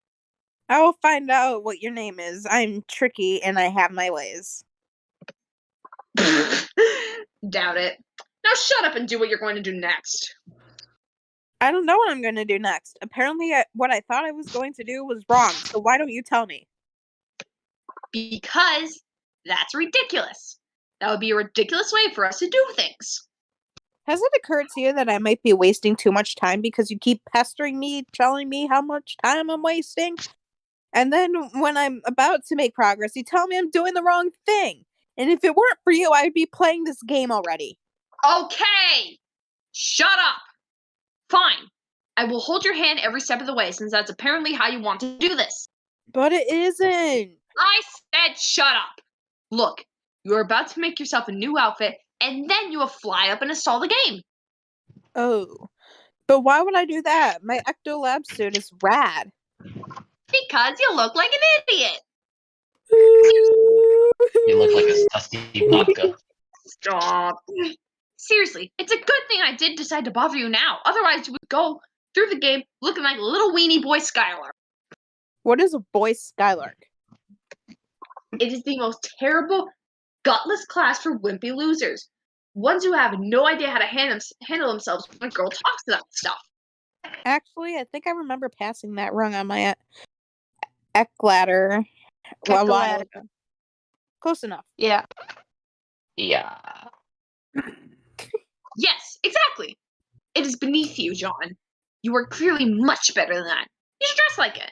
I will find out what your name is. I'm tricky and I have my ways. Doubt it. Now shut up and do what you're going to do next. I don't know what I'm going to do next. Apparently, what I thought I was going to do was wrong, so why don't you tell me? Because that's ridiculous. That would be a ridiculous way for us to do things. Has it occurred to you that I might be wasting too much time because you keep pestering me, telling me how much time I'm wasting? And then when I'm about to make progress, you tell me I'm doing the wrong thing. And if it weren't for you, I'd be playing this game already. Okay! Shut up! Fine. I will hold your hand every step of the way, since that's apparently how you want to do this. But it isn't. I said shut up! Look, you're about to make yourself a new outfit, and then you will fly up and install the game. Oh. But why would I do that? My Ecto Lab suit is rad. Because you look like an idiot. You look like a dusty vodka. Stop. Seriously, it's a good thing I did decide to bother you now. Otherwise, you would go through the game looking like little weenie boy Skylar. What is a boy Skylark? It is the most terrible, gutless class for wimpy losers. Ones who have no idea how to handle themselves when a girl talks to them stuff. Actually, I think I remember passing that rung on my Eclatter a while ago. Close enough. Yeah. Yeah. Yes, exactly. It is beneath you, John. You are clearly much better than that. You should dress like it.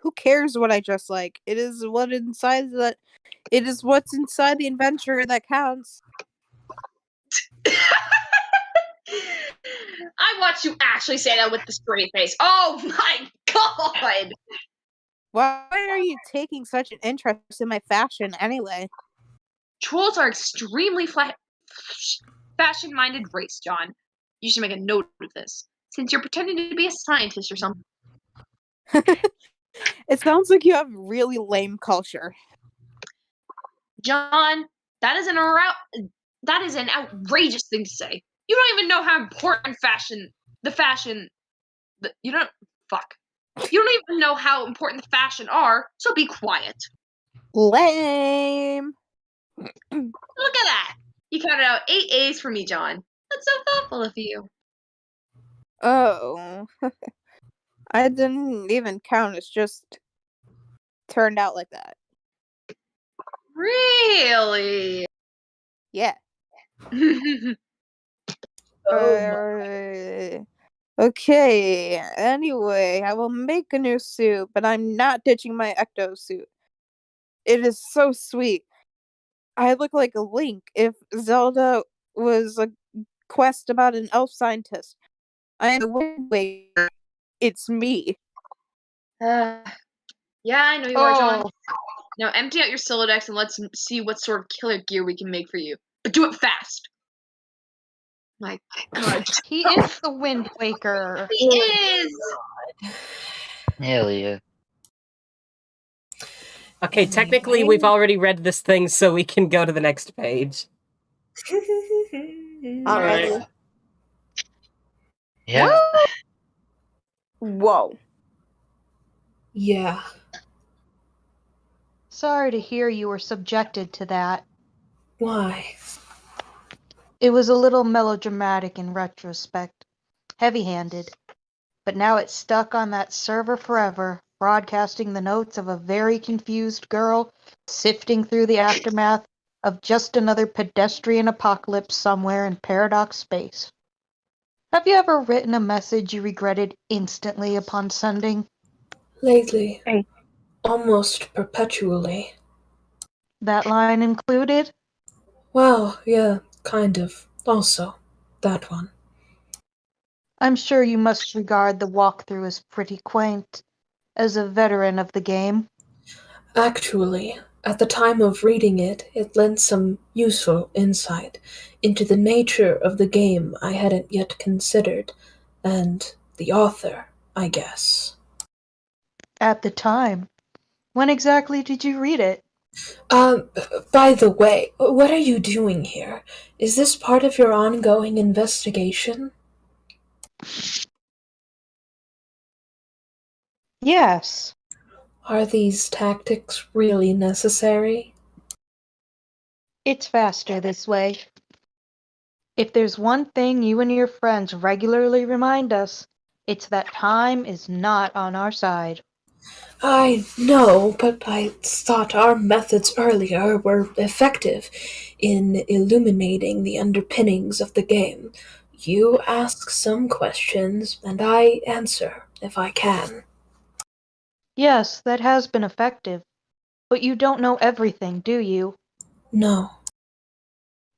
Who cares what I dress like? It is what's inside the adventure that counts. I watched you actually say that with the straight face. Oh my god! Why are you taking such an interest in my fashion anyway? Trolls are extremely fashion-minded race, John. You should make a note of this, since you're pretending to be a scientist or something. It sounds like you have really lame culture. John, that is an outrageous thing to say. You don't even know how important you don't even know how important the fashion are, so be quiet. Lame. Look at that. You counted out 8 A's for me, John. That's so thoughtful of you. Oh. I didn't even count. It's just turned out like that. Really? Yeah. Oh Okay. Anyway, I will make a new suit, but I'm not ditching my Ecto suit. It is so sweet. I look like a Link if Zelda was a quest about an elf scientist. I am the Wind Waker. It's me. Yeah, I know you are, John. Now empty out your Silodex and let's see what sort of killer gear we can make for you. But do it fast! My God. He is the Wind Waker. He is! Hell yeah. Okay, technically we've already read this thing, so we can go to the next page. Alrighty. Yeah. Whoa. Yeah. Sorry to hear you were subjected to that. Why? It was a little melodramatic in retrospect, heavy-handed, but now it's stuck on that server forever, broadcasting the notes of a very confused girl sifting through the aftermath of just another pedestrian apocalypse somewhere in Paradox Space. Have you ever written a message you regretted instantly upon sending? Lately. Hey. Almost perpetually. That line included? Well, yeah, kind of. Also, that one. I'm sure you must regard the walkthrough as pretty quaint, as a veteran of the game. Actually, at the time of reading it, it lent some useful insight into the nature of the game I hadn't yet considered, and the author, I guess. At the time. When exactly did you read it? By the way, what are you doing here? Is this part of your ongoing investigation? Yes. Are these tactics really necessary? It's faster this way. If there's one thing you and your friends regularly remind us, it's that time is not on our side. I know, but I thought our methods earlier were effective in illuminating the underpinnings of the game. You ask some questions, and I answer if I can. Yes, that has been effective. But you don't know everything, do you? No.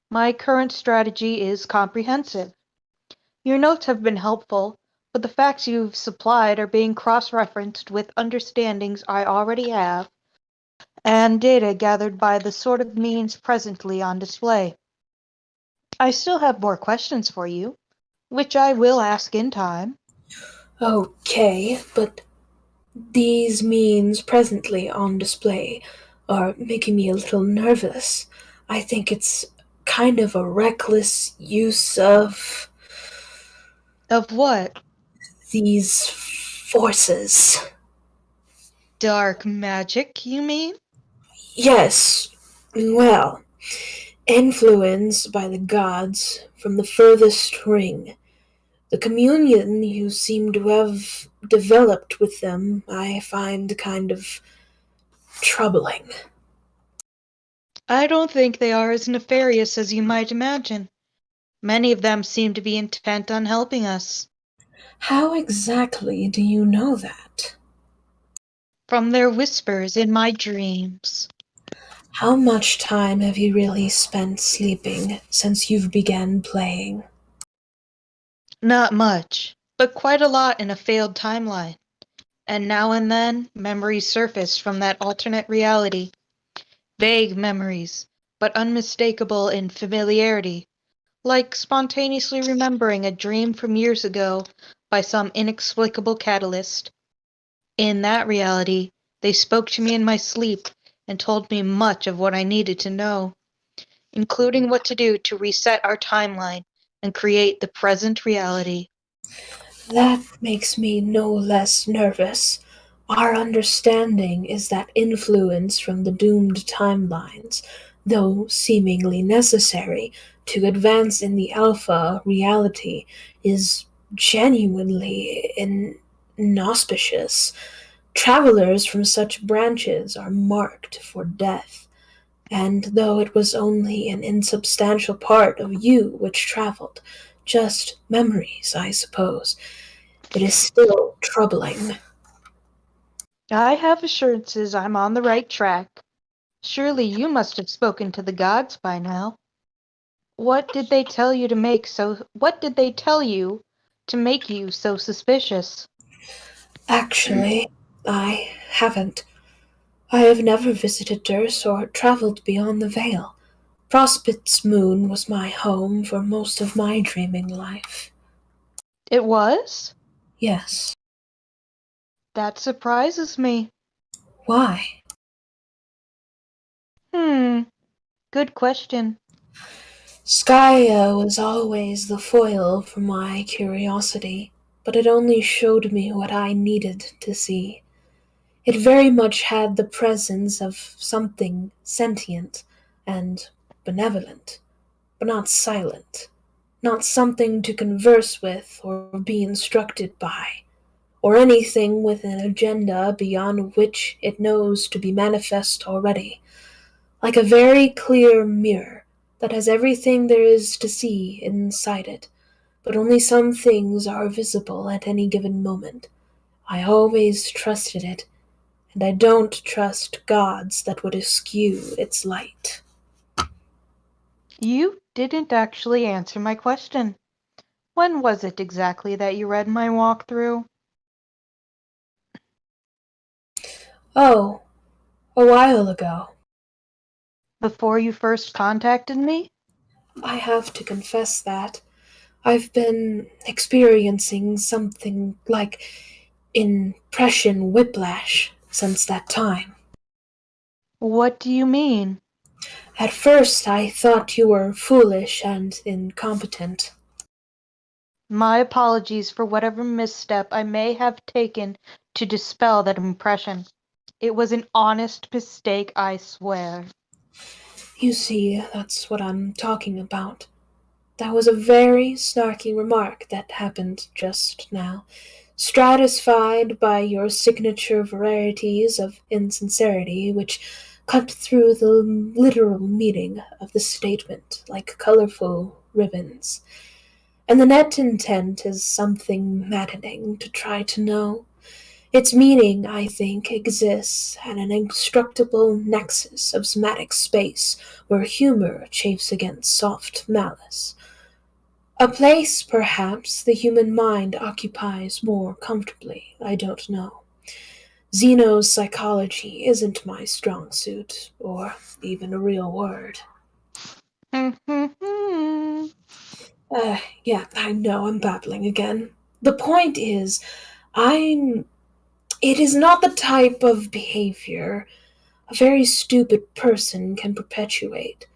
My current strategy is comprehensive. Your notes have been helpful, but the facts you've supplied are being cross-referenced with understandings I already have, and data gathered by the sort of means presently on display. I still have more questions for you, which I will ask in time. Okay, but these means presently on display are making me a little nervous. I think it's kind of a reckless use of Of what? these forces. Dark magic, you mean? Yes, well, influenced by the gods from the furthest ring. The communion you seem to have developed with them I find kind of troubling. I don't think they are as nefarious as you might imagine. Many of them seem to be intent on helping us. How exactly do you know that? From their whispers in my dreams. How much time have you really spent sleeping since you've began playing? Not much, but quite a lot in a failed timeline. And now and then, memories surface from that alternate reality. Vague memories, but unmistakable in familiarity, like spontaneously remembering a dream from years ago by some inexplicable catalyst. In that reality, they spoke to me in my sleep and told me much of what I needed to know, including what to do to reset our timeline and create the present reality. That makes me no less nervous. Our understanding is that influence from the doomed timelines, though seemingly necessary to advance in the Alpha reality, is genuinely inauspicious. Travelers from such branches are marked for death, and though it was only an insubstantial part of you which traveled, just memories, I suppose, it is still troubling. I have assurances I'm on the right track. Surely you must have spoken to the gods by now. What did they tell you to make you so suspicious? Actually, I haven't. I have never visited Durs or traveled beyond the Veil. Prospect's moon was my home for most of my dreaming life. It was? Yes. That surprises me. Why? Good question. Skya was always the foil for my curiosity, but it only showed me what I needed to see. It very much had the presence of something sentient and benevolent, but not silent, not something to converse with or be instructed by, or anything with an agenda beyond which it knows to be manifest already, like a very clear mirror that has everything there is to see inside it, but only some things are visible at any given moment. I always trusted it, and I don't trust gods that would eschew its light. You didn't actually answer my question. When was it exactly that you read my walkthrough? Oh, a while ago. Before you first contacted me? I have to confess that I've been experiencing something like impression whiplash since that time. What do you mean? At first I thought you were foolish and incompetent. My apologies for whatever misstep I may have taken to dispel that impression. It was an honest mistake, I swear. You see, that's what I'm talking about. That was a very snarky remark that happened just now, stratified by your signature varieties of insincerity, which cut through the literal meaning of the statement like colorful ribbons. And the net intent is something maddening to try to know. Its meaning, I think, exists at an indestructible nexus of somatic space where humor chafes against soft malice. A place, perhaps, the human mind occupies more comfortably, I don't know. Zeno's psychology isn't my strong suit, or even a real word. Yeah, I know I'm babbling again. The point is, it is not the type of behavior a very stupid person can perpetuate.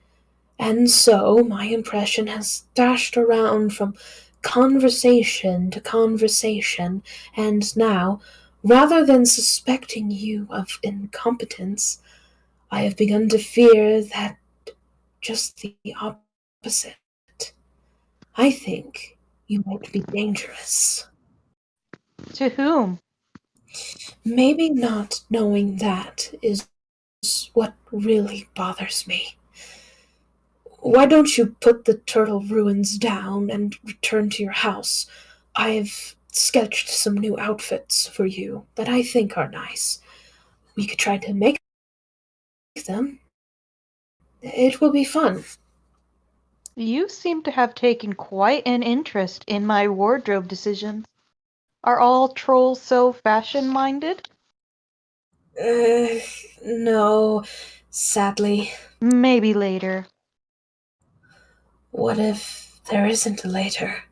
And so my impression has dashed around from conversation to conversation, and now, rather than suspecting you of incompetence, I have begun to fear that just the opposite. I think you might be dangerous. To whom? Maybe not knowing that is what really bothers me. Why don't you put the turtle ruins down and return to your house? I've sketched some new outfits for you that I think are nice. We could try to make them. It will be fun. You seem to have taken quite an interest in my wardrobe decisions. Are all trolls so fashion-minded? No, sadly. Maybe later. What if there isn't a later?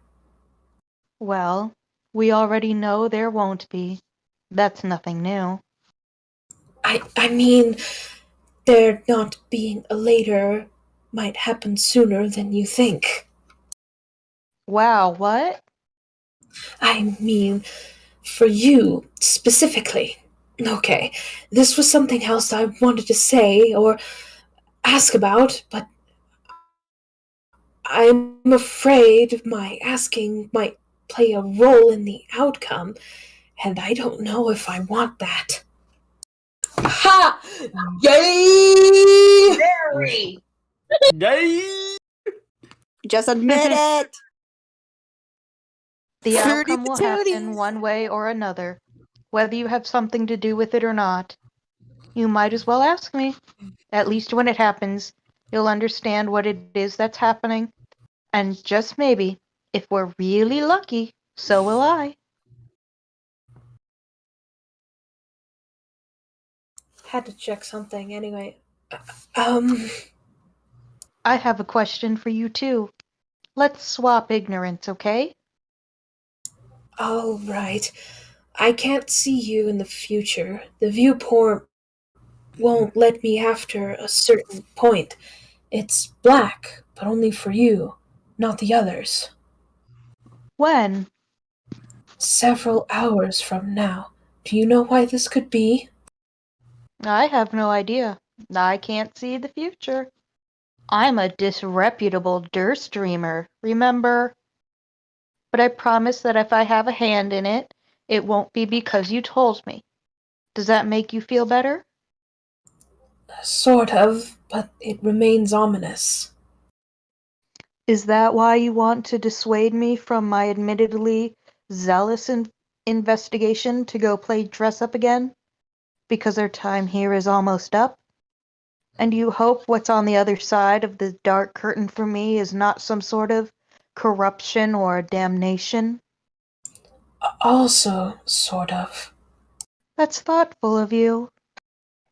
Well, we already know there won't be. That's nothing new. I mean, there not being a later might happen sooner than you think. Wow, what? I mean, for you specifically. Okay, this was something else I wanted to say or ask about, but I'm afraid my asking might play a role in the outcome, and I don't know if I want that. Ha! Yay! Very. Yay! Just admit it. The Fruity outcome will happen one way or another, whether you have something to do with it or not. You might as well ask me. At least when it happens, you'll understand what it is that's happening. And just maybe, if we're really lucky, so will I. Had to check something anyway. Um, I have a question for you too. Let's swap ignorance, okay? All right. I can't see you in the future. The viewport won't let me after a certain point. It's black, but only for you, not the others. When? Several hours from now. Do you know why this could be? I have no idea. I can't see the future. I'm a disreputable Durst dreamer, remember? But I promise that if I have a hand in it, it won't be because you told me. Does that make you feel better? Sort of, but it remains ominous. Is that why you want to dissuade me from my admittedly zealous investigation to go play dress up again? Because our time here is almost up? And you hope what's on the other side of the dark curtain for me is not some sort of corruption or damnation? Also, sort of. That's thoughtful of you.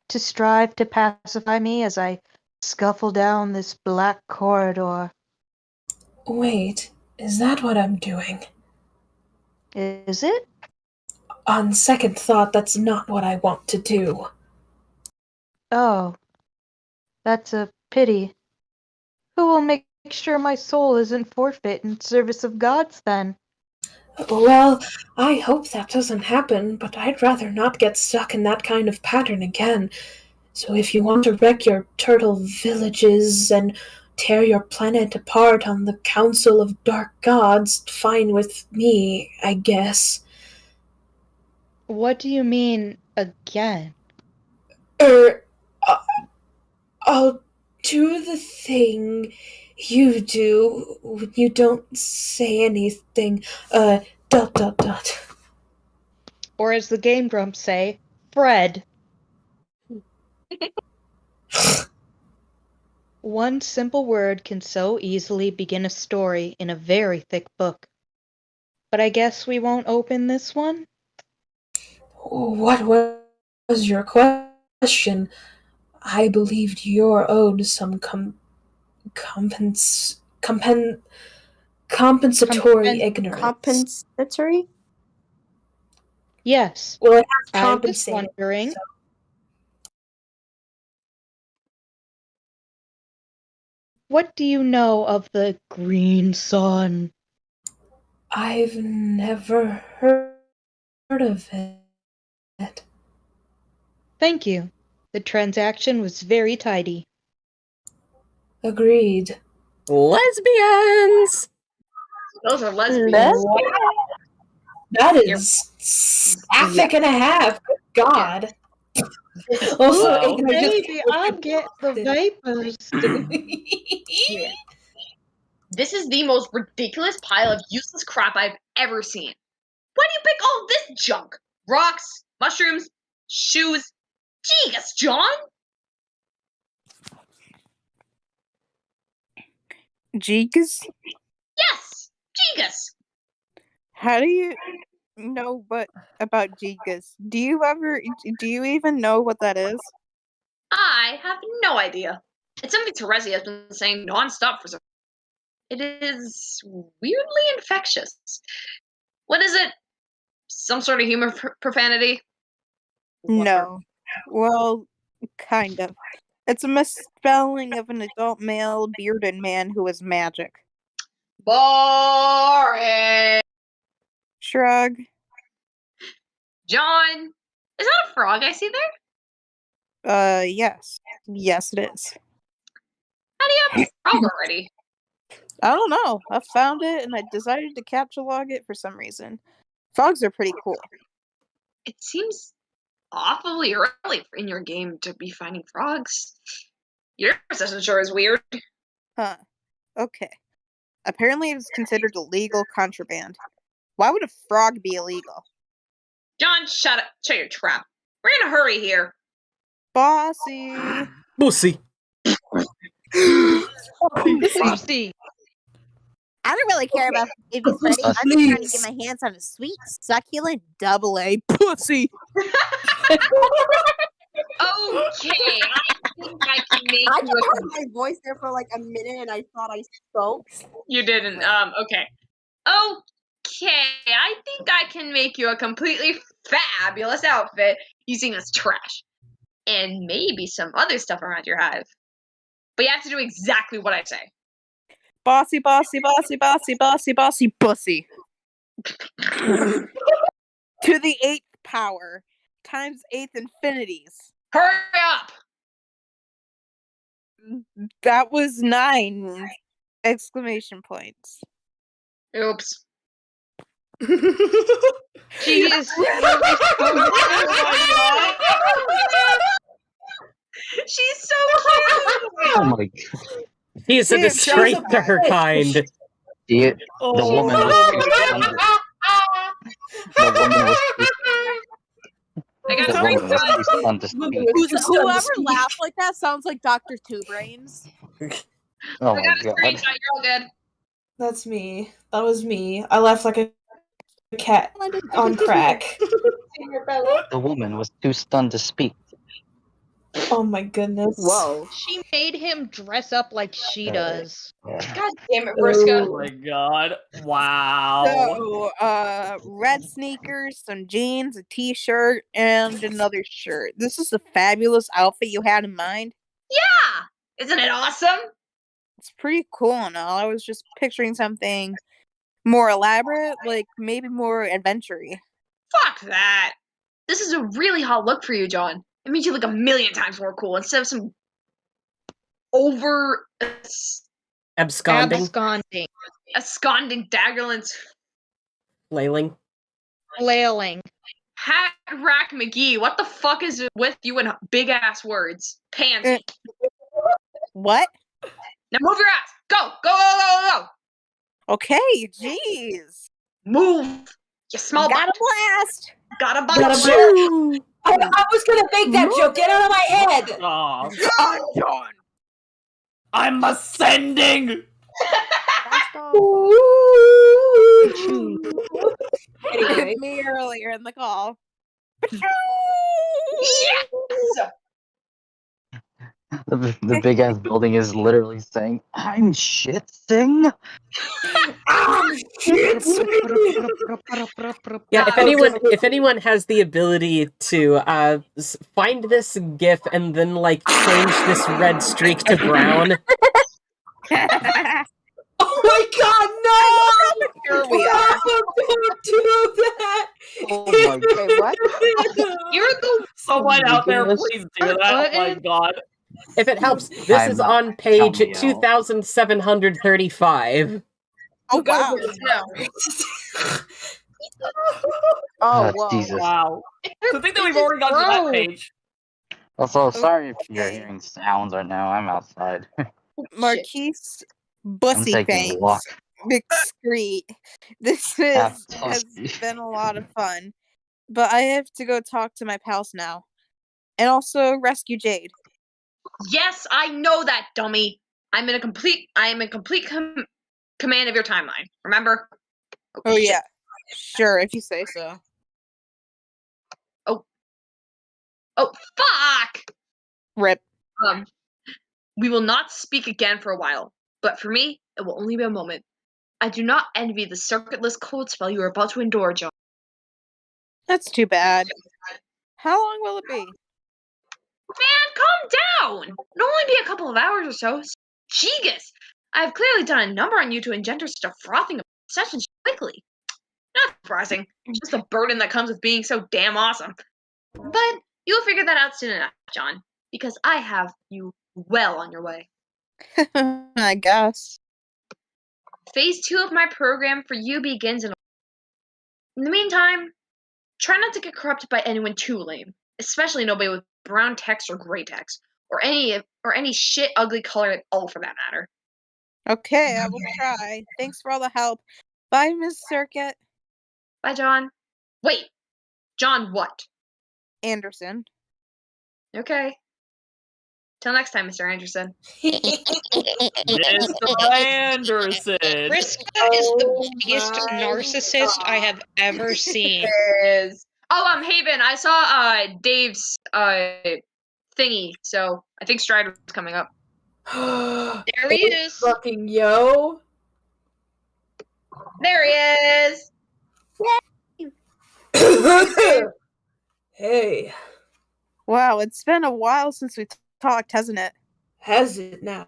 To strive to pacify me as I scuffle down this black corridor. Wait, is that what I'm doing? Is it? On second thought, that's not what I want to do. Oh, that's a pity. Who will make sure my soul isn't forfeit in service of gods then? Well, I hope that doesn't happen, but I'd rather not get stuck in that kind of pattern again. So if you want to wreck your turtle villages and tear your planet apart on the Council of Dark Gods, fine with me, I guess. What do you mean, again? Er, uh, I'll do the thing you do when you don't say anything. Dot dot dot. Or as the Game Grumps say, Fred. One simple word can so easily begin a story in a very thick book. But I guess we won't open this one? What was your question? I believed you're owed some compensatory ignorance. Compensatory? Yes. Well, it has I was compensated. wondering. So. What do you know of the green sun? I've never heard of it. Thank you. The transaction was very tidy. Agreed. Lesbians! Those are lesbians. That is sapphic and a half. Good God. Also, Wow. ignorant. Baby, I get the vapors. Yeah. This is the most ridiculous pile of useless crap I've ever seen. Why do you pick all this junk? Rocks, mushrooms, shoes. Jeez, John! Jigs? Yes! Jigas! How do you know what about Jigas? Do you even know what that is? I have no idea. It's something Teresi has been saying nonstop for some. It is weirdly infectious. What is it? Some sort of humor profanity? No. Well, kind of. It's a misspelling of an adult male bearded man who is magic. Boring! Shrug. John, is that a frog I see there? Yes. Yes, it is. How do you have a frog already? I don't know. I found it and I decided to catalog it for some reason. Frogs are pretty cool. It seems awfully early in your game to be finding frogs. Your session sure is weird. Huh. Okay. Apparently it is considered illegal contraband. Why would a frog be illegal? John, shut up. Shut your trap. We're in a hurry here. Bossy. Pussy. Pussy. I don't really care about if he's ready. I'm just trying to get my hands on a sweet, succulent double A pussy. Okay, I think I can make I you just a heard my voice there for like a minute and I thought I spoke. You didn't. Okay. Okay, I think I can make you a completely fabulous outfit using this trash. And maybe some other stuff around your hive. But you have to do exactly what I say. Bossy, bossy, bossy, bossy, bossy, bossy, pussy. To the 8th power times 8th infinities. Hurry up! That was 9 exclamation points. Oops. She is really She's so cute! Oh my god. He's a Dude, disgrace to her kind. The woman was too stunned. The woman was too, I got the a woman was screenshot. too stunned to speak. Whoever laughed like that sounds like Dr. Two Brains. Oh I my got a god. screenshot. You're all good. That's me. That was me. I laughed like a cat on crack. The woman was too stunned to speak. Oh my goodness. Whoa. She made him dress up like she does. God damn it, Briscoe. Oh my god. Wow. So, red sneakers, some jeans, a t-shirt, and another shirt. This is a fabulous outfit you had in mind. Yeah! Isn't it awesome? It's pretty cool and all. I was just picturing something more elaborate, like maybe more adventure-y. Fuck that. This is a really hot look for you, John. It makes you look a million times more cool instead of some over Absconding. absconding daggerlance Flailing. Flailing. Hat Rack McGee. What the fuck is it with you and big ass words? Pansy. What? Now move your ass. Go, go, go, go, go. Okay, jeez. Move. You small Got a butt. blast. Got a butt. Got a blast. I was gonna make that joke. Get out of my head. Aw. I'm done. I'm ascending! Anyway. Me earlier in the call. Yes! The big ass building is literally saying, "I'm shitting." Yeah, if anyone has the ability to find this GIF and then like change this red streak to brown. Oh my god, no! Here we are. Don't do that! Oh my god. Wait, what? You're the Someone out there, goodness. please do that. Oh my god. If it helps, this is on page Tell me, 2735. Oh wow. Oh, whoa. Jesus. Wow. To think that we've already gotten to that page. Also, sorry if you're hearing sounds right now. I'm outside. Marquise I'm Bussy taking a walk. Fangs. McScreet. This has been a lot of fun. But I have to go talk to my pals now. And also rescue Jade. Yes, I know that, dummy. I am in complete command of your timeline. Remember? Oh yeah. Sure, if you say so. Oh, fuck! Rip. We will not speak again for a while, but for me, it will only be a moment. I do not envy the circuitless cold spell you are about to endure, John. That's too bad. How long will it be? Man, calm down! It'll only be a couple of hours or so. Jeegus! I have clearly done a number on you to engender such a frothing obsession so quickly. Not surprising. Just the burden that comes with being so damn awesome. But you'll figure that out soon enough, John, because I have you well on your way. I guess. Phase 2 of my program for you begins in the meantime, try not to get corrupted by anyone too lame, especially nobody with brown text or gray text, or any shit ugly color at all for that matter. Okay, I will try. Thanks for all the help. Bye, Miss Circuit. Bye, John. Wait, John what? Anderson. Okay. Till next time, Mr. Anderson. Mr. Anderson! Vriska is the biggest narcissist I have ever seen. Oh, Haven, I saw Dave's thingy. So I think Strider's coming up. There he is. Fucking yo. There he is. Hey. Wow, it's been a while since we talked, hasn't it? Has it now?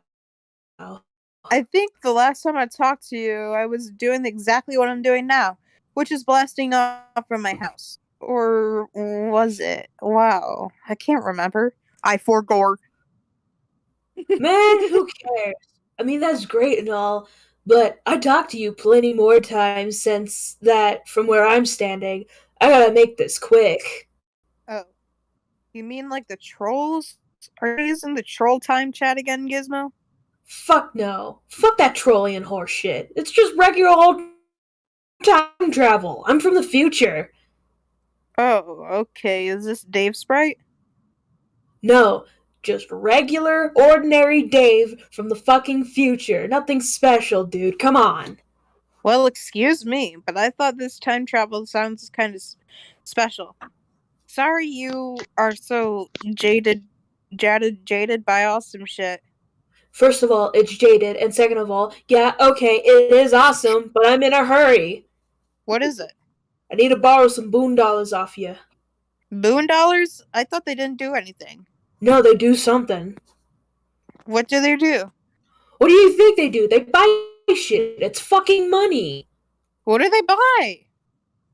I think the last time I talked to you, I was doing exactly what I'm doing now, which is blasting off from my house. Or was it? Wow, I can't remember. I forgore. Man, who cares? I mean, that's great and all, but I talked to you plenty more times since that from where I'm standing. I gotta make this quick. Oh. You mean like the trolls? Are you using the troll time chat again, Gizmo? Fuck no. Fuck that trolling horse shit. It's just regular old time travel. I'm from the future. Oh, okay. Is this Dave Sprite? No, just regular, ordinary Dave from the fucking future. Nothing special, dude. Come on. Well, excuse me, but I thought this time travel sounds kind of special. Sorry you are so jaded by awesome shit. First of all, it's jaded, and second of all, yeah, okay, it is awesome, but I'm in a hurry. What is it? I need to borrow some boondollars off you. Boondollars? I thought they didn't do anything. No, they do something. What do they do? What do you think they do? They buy shit. It's fucking money. What do they buy?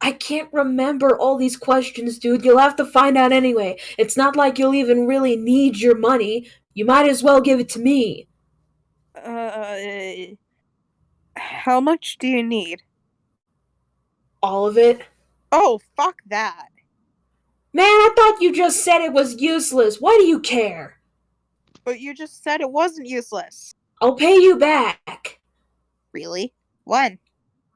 I can't remember all these questions, dude. You'll have to find out anyway. It's not like you'll even really need your money. You might as well give it to me. How much do you need? All of it? Oh, fuck that. Man, I thought you just said it was useless. Why do you care? But you just said it wasn't useless. I'll pay you back. Really? When?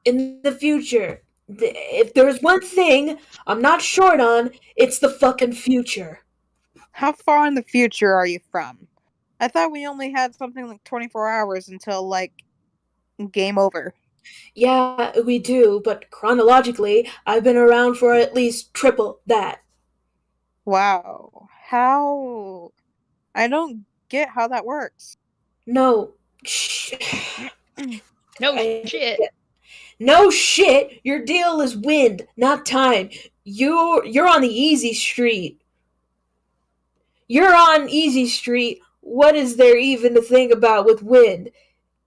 In the future. If there's one thing I'm not short on, it's the fucking future. How far in the future are you from? I thought we only had something like 24 hours until, like, game over. Yeah, we do, but chronologically, I've been around for at least triple that. Wow. How? I don't get how that works. No. No shit. No shit. Your deal is wind, not time. You're on the easy street. You're on easy street. What is there even to think about with wind?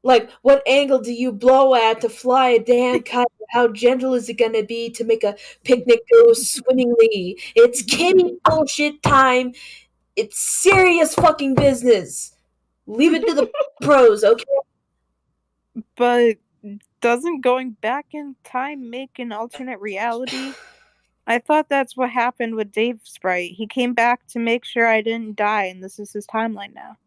Like, what angle do you blow at to fly a damn kite? How gentle is it gonna be to make a picnic go swimmingly? It's kiddie bullshit time. It's serious fucking business. Leave it to the pros, okay? But doesn't going back in time make an alternate reality? I thought that's what happened with Dave Sprite. He came back to make sure I didn't die, and this is his timeline now.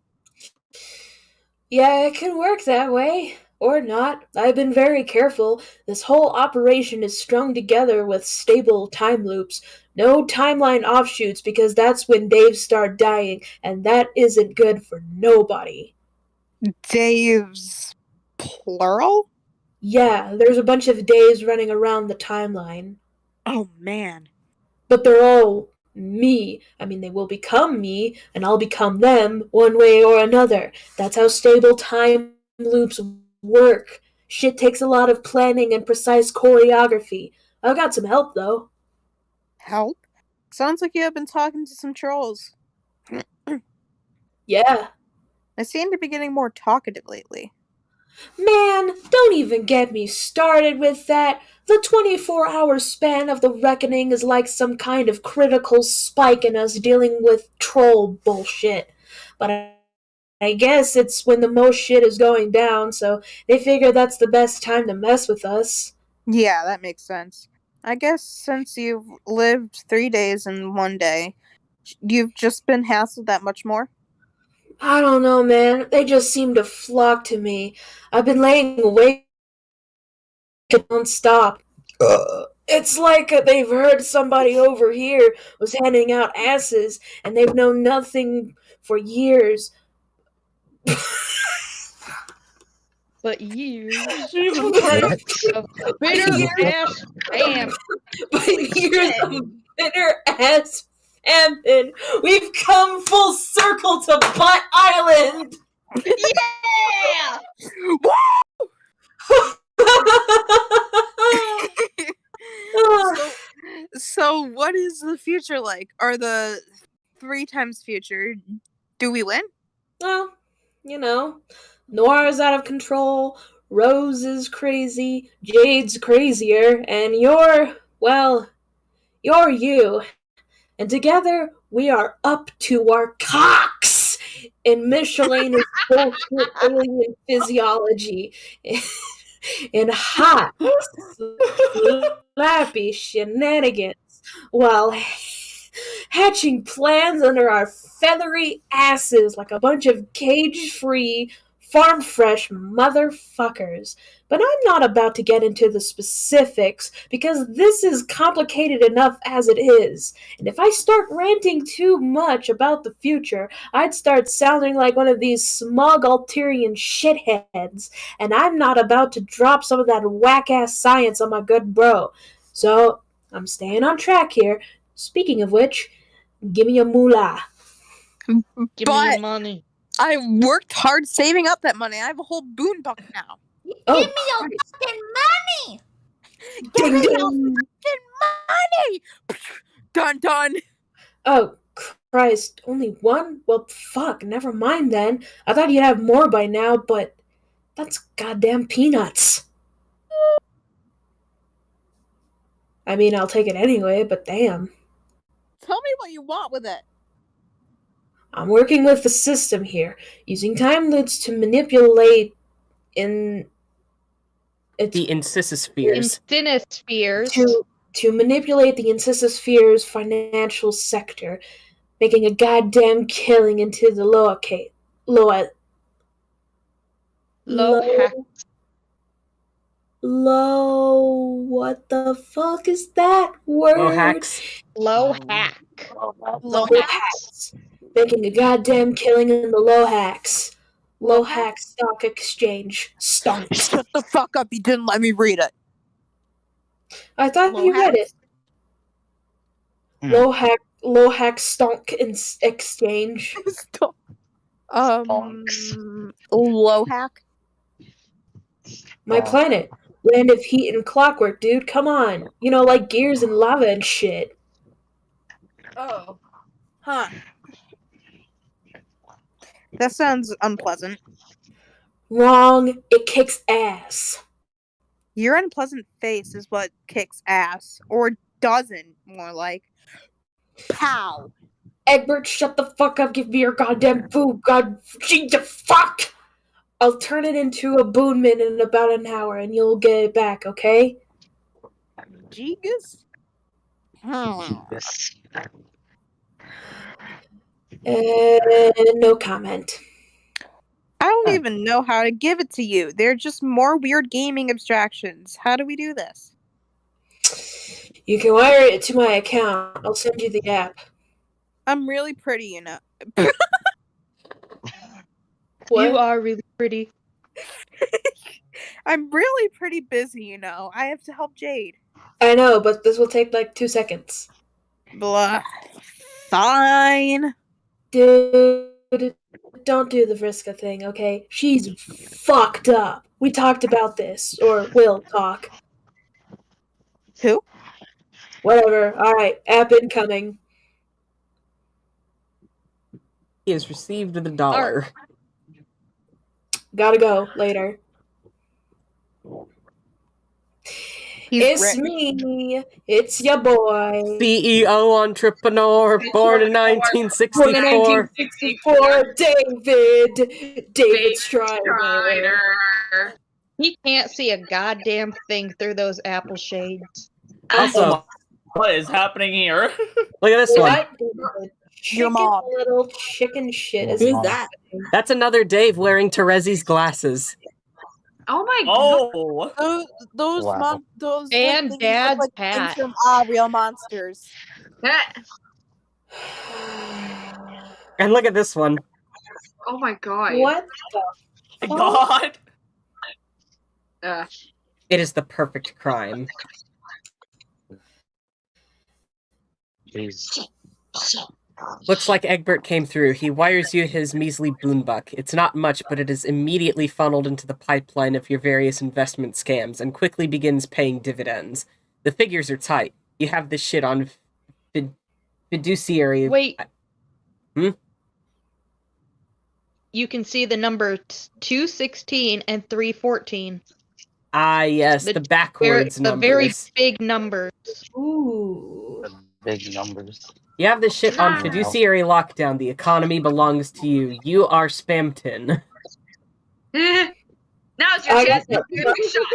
Yeah, it can work that way. Or not. I've been very careful. This whole operation is strung together with stable time loops. No timeline offshoots, because that's when Daves start dying, and that isn't good for nobody. Daves plural? Yeah, there's a bunch of Daves running around the timeline. Oh, man. But they're all me. I mean, they will become me, and I'll become them one way or another. That's how stable time loops work. Shit takes a lot of planning and precise choreography. I've got some help, though. Help? Sounds like you have been talking to some trolls. Yeah. I seem to be getting more talkative lately. Man, don't even get me started with that. The 24-hour span of the reckoning is like some kind of critical spike in us dealing with troll bullshit. But I guess it's when the most shit is going down, so they figure that's the best time to mess with us. Yeah, that makes sense. I guess since you've lived 3 days in one day, you've just been hassled that much more? I don't know, man. They just seem to flock to me. I've been laying awake non-stop. It's like they've heard somebody over here was handing out asses, and they've known nothing for years. But years. What? Bitter ass spam. But years of bitter ass And then we've come full circle to Butt Island! Yeah! So what is the future like? Are the 3 times future? Do we win? Well, you know, Noir's out of control, Rose is crazy, Jade's crazier, and you're you. And together, we are up to our cocks in miscellaneous bullshit alien physiology. In hot, slappy shenanigans while hatching plans under our feathery asses like a bunch of cage-free, farm-fresh motherfuckers. But I'm not about to get into the specifics because this is complicated enough as it is. And if I start ranting too much about the future, I'd start sounding like one of these smug Alterian shitheads. And I'm not about to drop some of that whack-ass science on my good bro. So, I'm staying on track here. Speaking of which, give me a moolah. Give me your money. I worked hard saving up that money. I have a whole boon buck now. Oh, Give me your fucking money! Ding, Give me your ding. fucking money! Dun. Oh, Christ, only one? Well, fuck, never mind then. I thought you'd have more by now, but that's goddamn peanuts. I mean, I'll take it anyway, but damn. Tell me what you want with it. I'm working with the system here, using time loops to manipulate the incisispheres. To manipulate the incisisphere's financial sector, making a goddamn killing into the low what the fuck is that word? Low hacks. Low hack. Low hacks. Making a goddamn killing in the low hacks. Low hack stock exchange. Stonk. Shut the fuck up, you didn't let me read it. I thought you read it. Low hack stonk exchange. Low hack? My planet. Land of heat and clockwork, dude. Come on. You know, like gears and lava and shit. Oh. Huh. That sounds unpleasant. Wrong. It kicks ass. Your unpleasant face is what kicks ass. Or doesn't, more like. Pow. Egbert, shut the fuck up. Give me your goddamn food. God, Jesus, fuck. I'll turn it into a boon min in about an hour, and you'll get it back, okay? Gigas? No comment. I don't even know how to give it to you. They're just more weird gaming abstractions. How do we do this? You can wire it to my account. I'll send you the app. I'm really pretty, you know. What? You are really pretty. I'm really pretty busy, you know. I have to help Jade. I know, but this will take like 2 seconds. Blah. Fine. Dude, don't do the Vriska thing, okay? She's fucked up. We talked about this, or will talk. Who? Whatever. Alright, app incoming. He has received the dollar. Gotta go. Later. It's me. It's your boy. CEO entrepreneur, born in 1964. Born in 1964, David Strider. He can't see a goddamn thing through those apple shades. Also, what is happening here? Look at this one. Your mom. Little chicken shit. Who's that? That's another Dave wearing Terezi's glasses. Oh my god. Those and things Dad's look like hat. things from Real Monsters. And look at this one. Oh my god. What the God. It is the perfect crime. Jeez. Looks like Egbert came through. He wires you his measly boonbuck. It's not much, but it is immediately funneled into the pipeline of your various investment scams and quickly begins paying dividends. The figures are tight. You have this shit on fiduciary... Wait. Hmm? You can see the number 216 and 314. Ah, yes, the backwards numbers. The very big numbers. Ooh. The big numbers. You have this shit on fiduciary lockdown. The economy belongs to you. You are Spamton. Now it's your chance to give it a shot.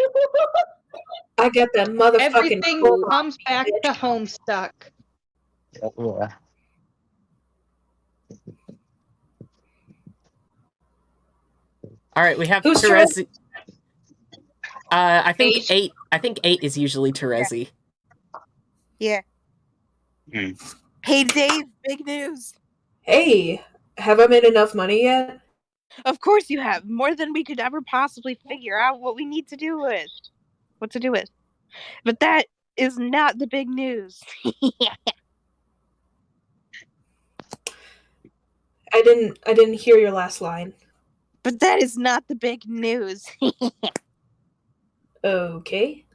I got that motherfucking... Everything comes back to Homestuck. Yeah. All right, we have Who's Terezi. I think 8. I think 8 is usually Terezi. Yeah. Hmm. Hey, Dave, big news. Hey, have I made enough money yet? Of course you have. More than we could ever possibly figure out what we need to do with. What to do with. But that is not the big news. I didn't hear your last line. But that is not the big news. Okay.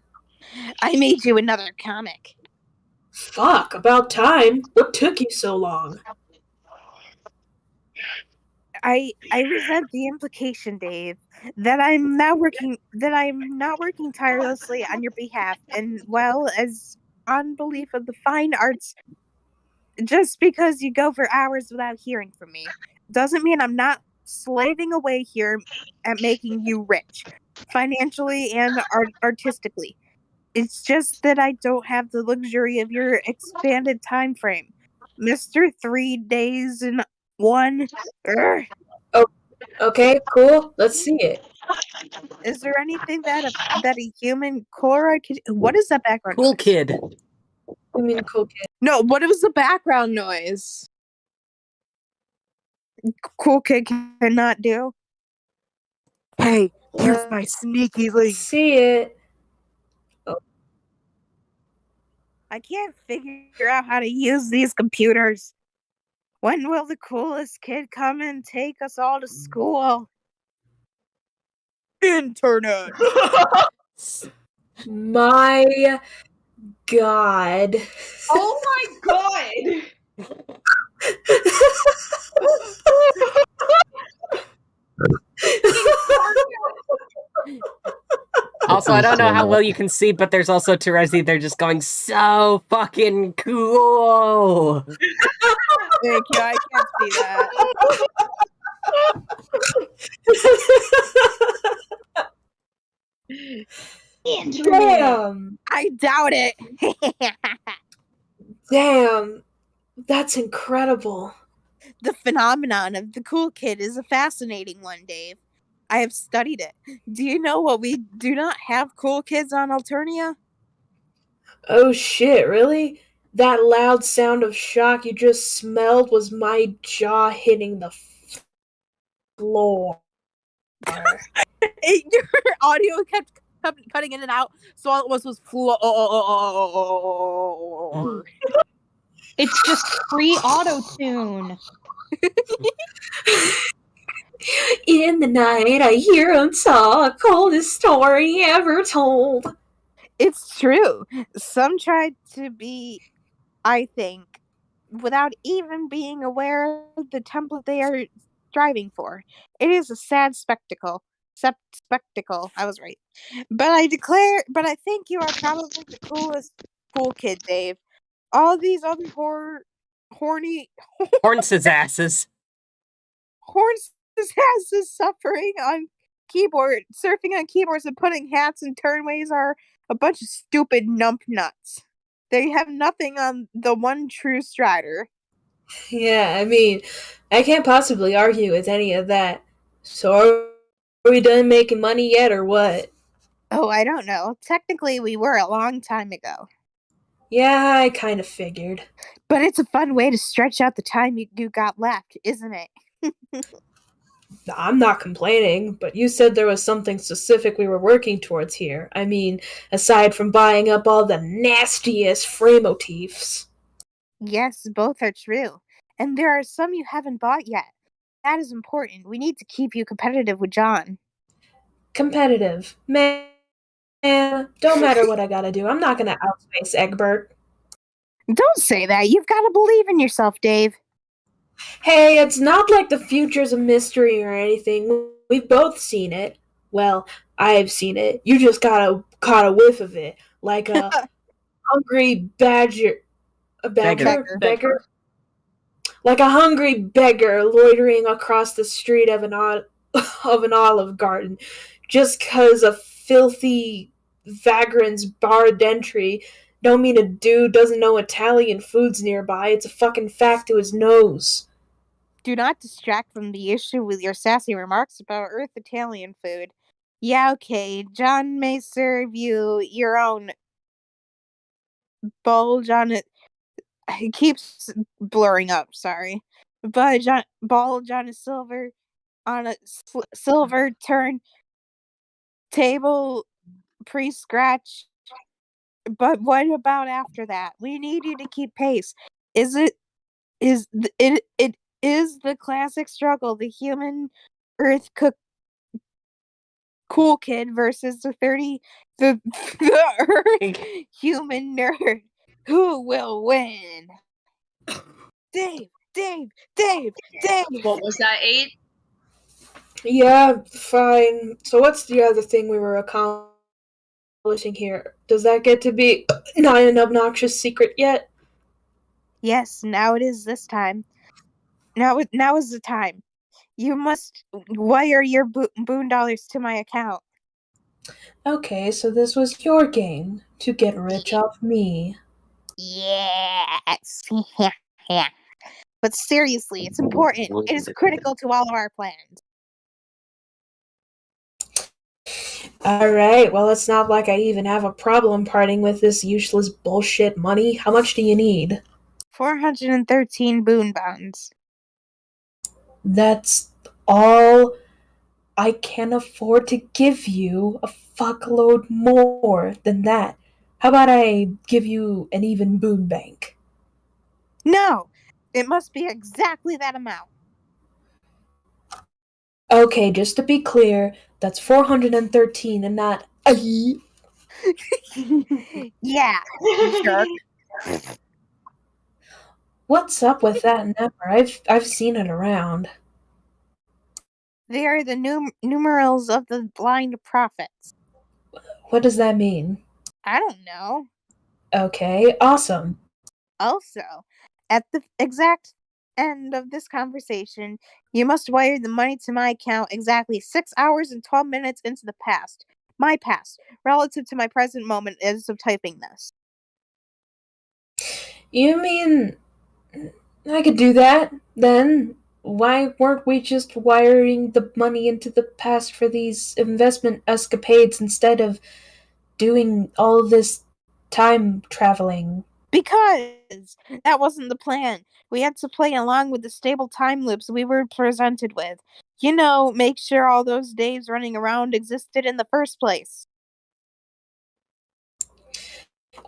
I made you another comic. Fuck, about time. What took you so long? I resent the implication, Dave, that I'm not working tirelessly on your behalf, and well as unbelief of the fine arts. Just because you go for hours without hearing from me doesn't mean I'm not slaving away here at making you rich, financially and artistically. It's just that I don't have the luxury of your expanded time frame, Mr. 3 days in 1. Urgh. Oh, okay, cool. Let's see it. Is there anything that a human Cora could? What is that background? Cool noise? kid. I mean, cool kid. No, what was the background noise? Cool kid cannot do. Hey, here's my sneaky link. See it. I can't figure out how to use these computers. When will the coolest kid come and take us all to school? Internet. My God. Oh my god! Also, I don't know how well you can see, but there's also Terezi. They're just going, so fucking cool. Thank you. I can't see that. Damn. I doubt it. Damn. That's incredible. The phenomenon of the cool kid is a fascinating one, Dave. I have studied it. Do you know what we do not have cool kids on Alternia? Oh shit, really? That loud sound of shock you just smelled was my jaw hitting the floor. Your audio kept cutting in and out, so all it was floor. It's just free auto-tune. In the night, I hear him talk, coldest story ever told. It's true. Some tried to be, I think, without even being aware of the template they are striving for. It is a sad spectacle. Spectacle. I was right. But I think you are probably the coolest cool kid, Dave. All these other horny Horns' asses. Suffering on surfing on keyboards and putting hats and turnways are a bunch of stupid nump nuts. They have nothing on the one true strider. Yeah, I mean, I can't possibly argue with any of that. So are we done making money yet, or what? Oh, I don't know. Technically, we were a long time ago. Yeah, I kind of figured. But it's a fun way to stretch out the time you got left, isn't it? I'm not complaining, but you said there was something specific we were working towards here. I mean, aside from buying up all the nastiest frame motifs. Yes, both are true. And there are some you haven't bought yet. That is important. We need to keep you competitive with John. Competitive. Man, don't matter what I gotta do. I'm not gonna outspace Egbert. Don't say that. You've got to believe in yourself, Dave. Hey, it's not like the future's a mystery or anything. We've both seen it. Well, I've seen it. You just caught a whiff of it. Like a hungry badger. A beggar? Like a hungry beggar loitering across the street of an olive garden, just 'cause a filthy vagrant's barred entry don't mean a dude doesn't know Italian food's nearby. It's a fucking fact to his nose. Do not distract from the issue with your sassy remarks about Earth Italian food. Yeah, okay, John may serve you your own bulge on it. It keeps blurring up, sorry. But bulge on a silver turn table pre-scratch. But what about after that? We need you to keep pace. It is the classic struggle, the human Earth cool kid versus the Earth human nerd. Who will win? Dave. What was that, 8? Yeah, fine. So what's the other thing we were accomplishing here? Does that get to be not an obnoxious secret yet? Yes, now it is this time. Now is the time. You must wire your $boon to my account. Okay, so this was your game to get rich off me. Yes. But seriously, it's important. It is critical to all of our plans. Alright, well, it's not like I even have a problem parting with this useless bullshit money. How much do you need? 413 boon bonds. That's all I can afford to give you. A fuckload more than that. How about I give you an even boon bank? No! It must be exactly that amount. Okay, just to be clear, that's 413 and not Yeah, jerk. What's up with that number? I've seen it around. They are the numerals of the blind prophets. What does that mean? I don't know. Okay, awesome. Also, at the exact end of this conversation, you must wire the money to my account exactly 6 hours and 12 minutes into the past. My past, relative to my present moment as of typing this. You mean I could do that? Then why weren't we just wiring the money into the past for these investment escapades instead of doing all this time traveling? Because that wasn't the plan. We had to play along with the stable time loops we were presented with. You know, make sure all those days running around existed in the first place.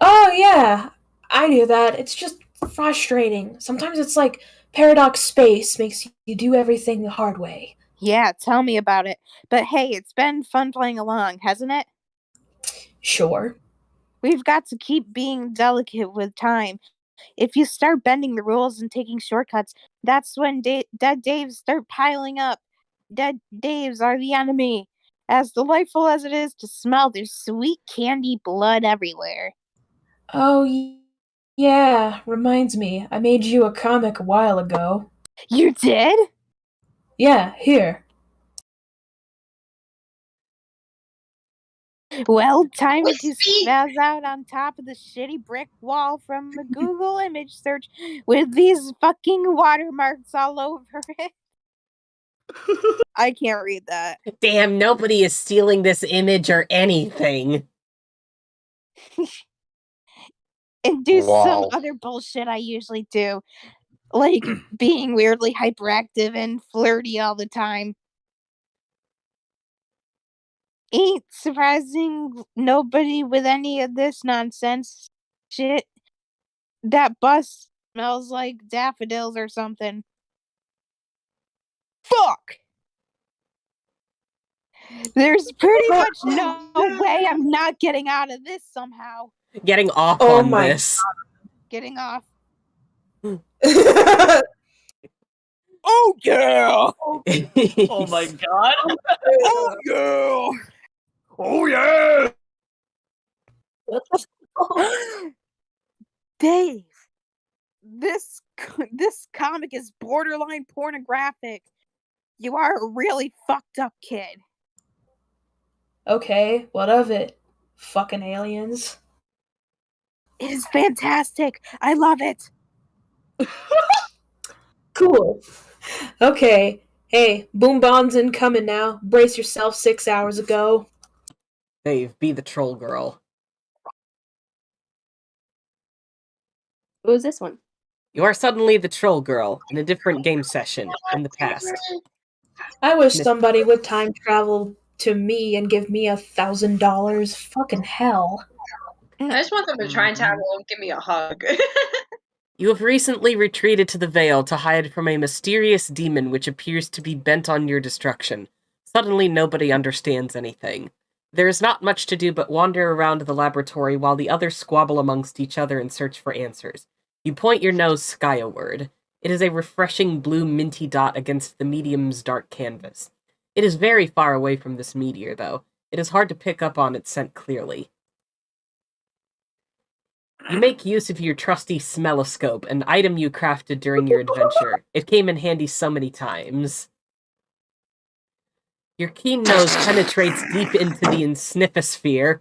Oh, yeah, I knew that. It's just frustrating. Sometimes it's like paradox space makes you do everything the hard way. Yeah, tell me about it. But hey, it's been fun playing along, hasn't it? Sure. We've got to keep being delicate with time. If you start bending the rules and taking shortcuts, that's when dead Daves start piling up. Dead Daves are the enemy. As delightful as it is to smell their sweet candy blood everywhere. Oh, yeah, reminds me. I made you a comic a while ago. You did? Yeah, here. Well, time to spaz out on top of the shitty brick wall from the Google image search with these fucking watermarks all over it. I can't read that. Damn, nobody is stealing this image or anything. And do some other bullshit I usually do. Like being weirdly hyperactive and flirty all the time. Ain't surprising nobody with any of this nonsense shit. That bus smells like daffodils or something. Fuck! There's pretty much no way I'm not getting out of this somehow. Getting off Oh on my this. Getting off. Oh yeah! Oh my god. Oh yeah! Oh yeah! Dave, this comic is borderline pornographic. You are a really fucked up kid. Okay, what of it? Fucking aliens. It is fantastic. I love it. Cool. Okay. Hey, boom bombs incoming now. Brace yourself 6 hours ago. Dave, be the troll girl. What was this one? You are suddenly the troll girl in a different game session in the past. I wish somebody would time travel to me and give me $1,000. Fucking hell. I just want them to try and tackle and give me a hug. You have recently retreated to the Vale to hide from a mysterious demon which appears to be bent on your destruction. Suddenly nobody understands anything. There is not much to do but wander around the laboratory while the others squabble amongst each other and search for answers. You point your nose skyward. It is a refreshing blue minty dot against the medium's dark canvas. It is very far away from this meteor, though. It is hard to pick up on its scent clearly. You make use of your trusty smelloscope, an item you crafted during your adventure. It came in handy so many times. Your keen nose penetrates deep into the insistosphere,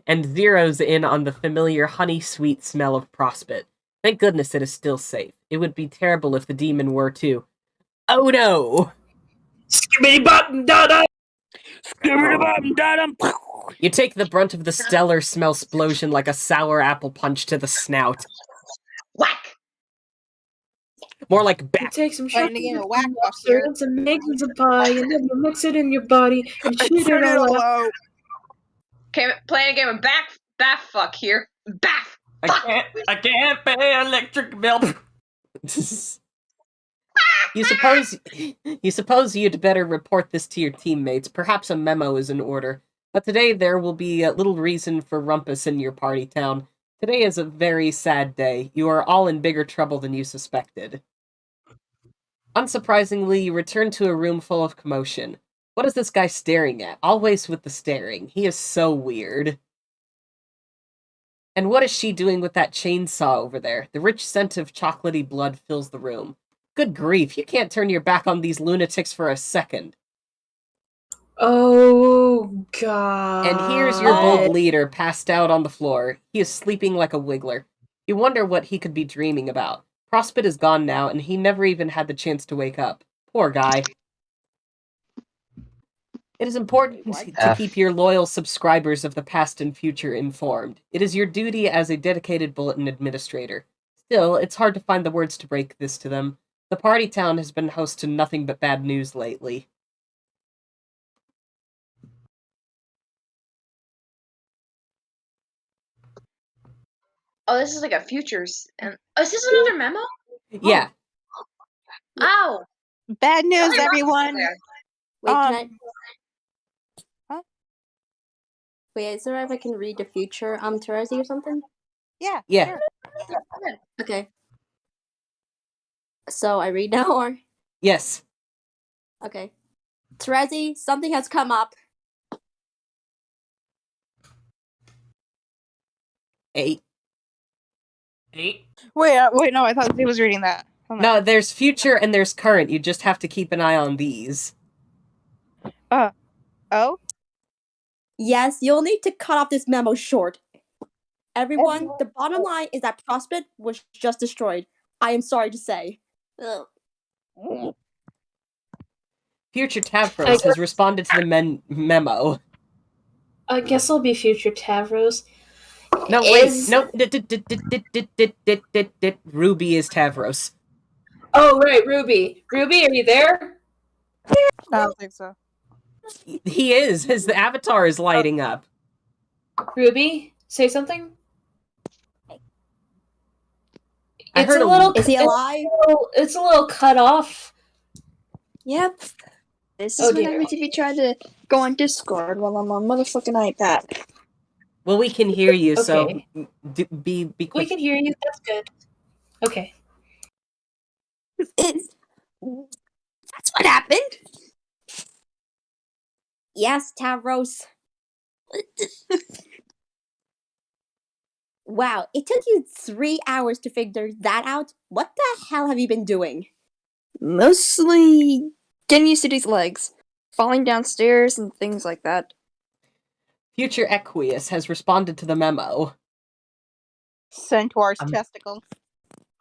and zeroes in on the familiar honey-sweet smell of Prospit. Thank goodness it is still safe. It would be terrible if the demon were to... Oh no! Skibbity-bottom-da-da! Skibbity-bottom-da-dum. You take the brunt of the stellar smell explosion like a sour apple punch to the snout. Whack! More like You back. take some Playing sugar the game of and whack some off here. mustard and some eggs and some pie, and then you mix it in your body and shit it all out. Okay, playing a game of baff fuck here. Baff! I can't pay electric bill. You suppose you'd better report this to your teammates. Perhaps a memo is in order. But today there will be little reason for rumpus in your party town. Today is a very sad day. You are all in bigger trouble than you suspected. Unsurprisingly, you return to a room full of commotion. What is this guy staring at? Always with the staring. He is so weird. And what is she doing with that chainsaw over there? The rich scent of chocolatey blood fills the room. Good grief, you can't turn your back on these lunatics for a second. Oh, God. And here's your bold leader passed out on the floor. He is sleeping like a wiggler. You wonder what he could be dreaming about. Prospit is gone now, and he never even had the chance to wake up. Poor guy. It is important to keep your loyal subscribers of the past and future informed. It is your duty as a dedicated bulletin administrator. Still, it's hard to find the words to break this to them. The party town has been host to nothing but bad news lately. Oh, this is like a futures. And is this another memo? Yeah. Ow! Bad news, Sorry, everyone. Wait, can I? Huh? Wait, is there if I can read the future, Terezi or something? Yeah. Yeah. Sure. Okay. So I read now, or? Yes. Okay. Terezi, something has come up. 8. Wait, no, I thought he was reading that. Hold on. No, there's future and there's current. You just have to keep an eye on these. Oh? Yes, you'll need to cut off this memo short. Everyone, the bottom line is that Prospect was just destroyed. I am sorry to say. Ugh. Future Tavros has responded to the memo. I guess I'll be future Tavros. No, wait. No. Ruby is Tavros. Oh, right, Ruby. Ruby, are you there? I don't think so. He is. His avatar is lighting up. Ruby, say something? I It's heard a little. Is he alive? It's a little cut off. Yep. This Oh, is what dear. happens if you try to go on Discord while I'm on motherfucking iPad. Well, we can hear you, so Okay. be We quick. can hear you. That's good. Okay. That's what happened. Yes, Tavros. Wow, it took you 3 hours to figure that out? What the hell have you been doing? Mostly getting used to these legs, falling downstairs and things like that. Future Equius has responded to the memo. Centaur's testicle.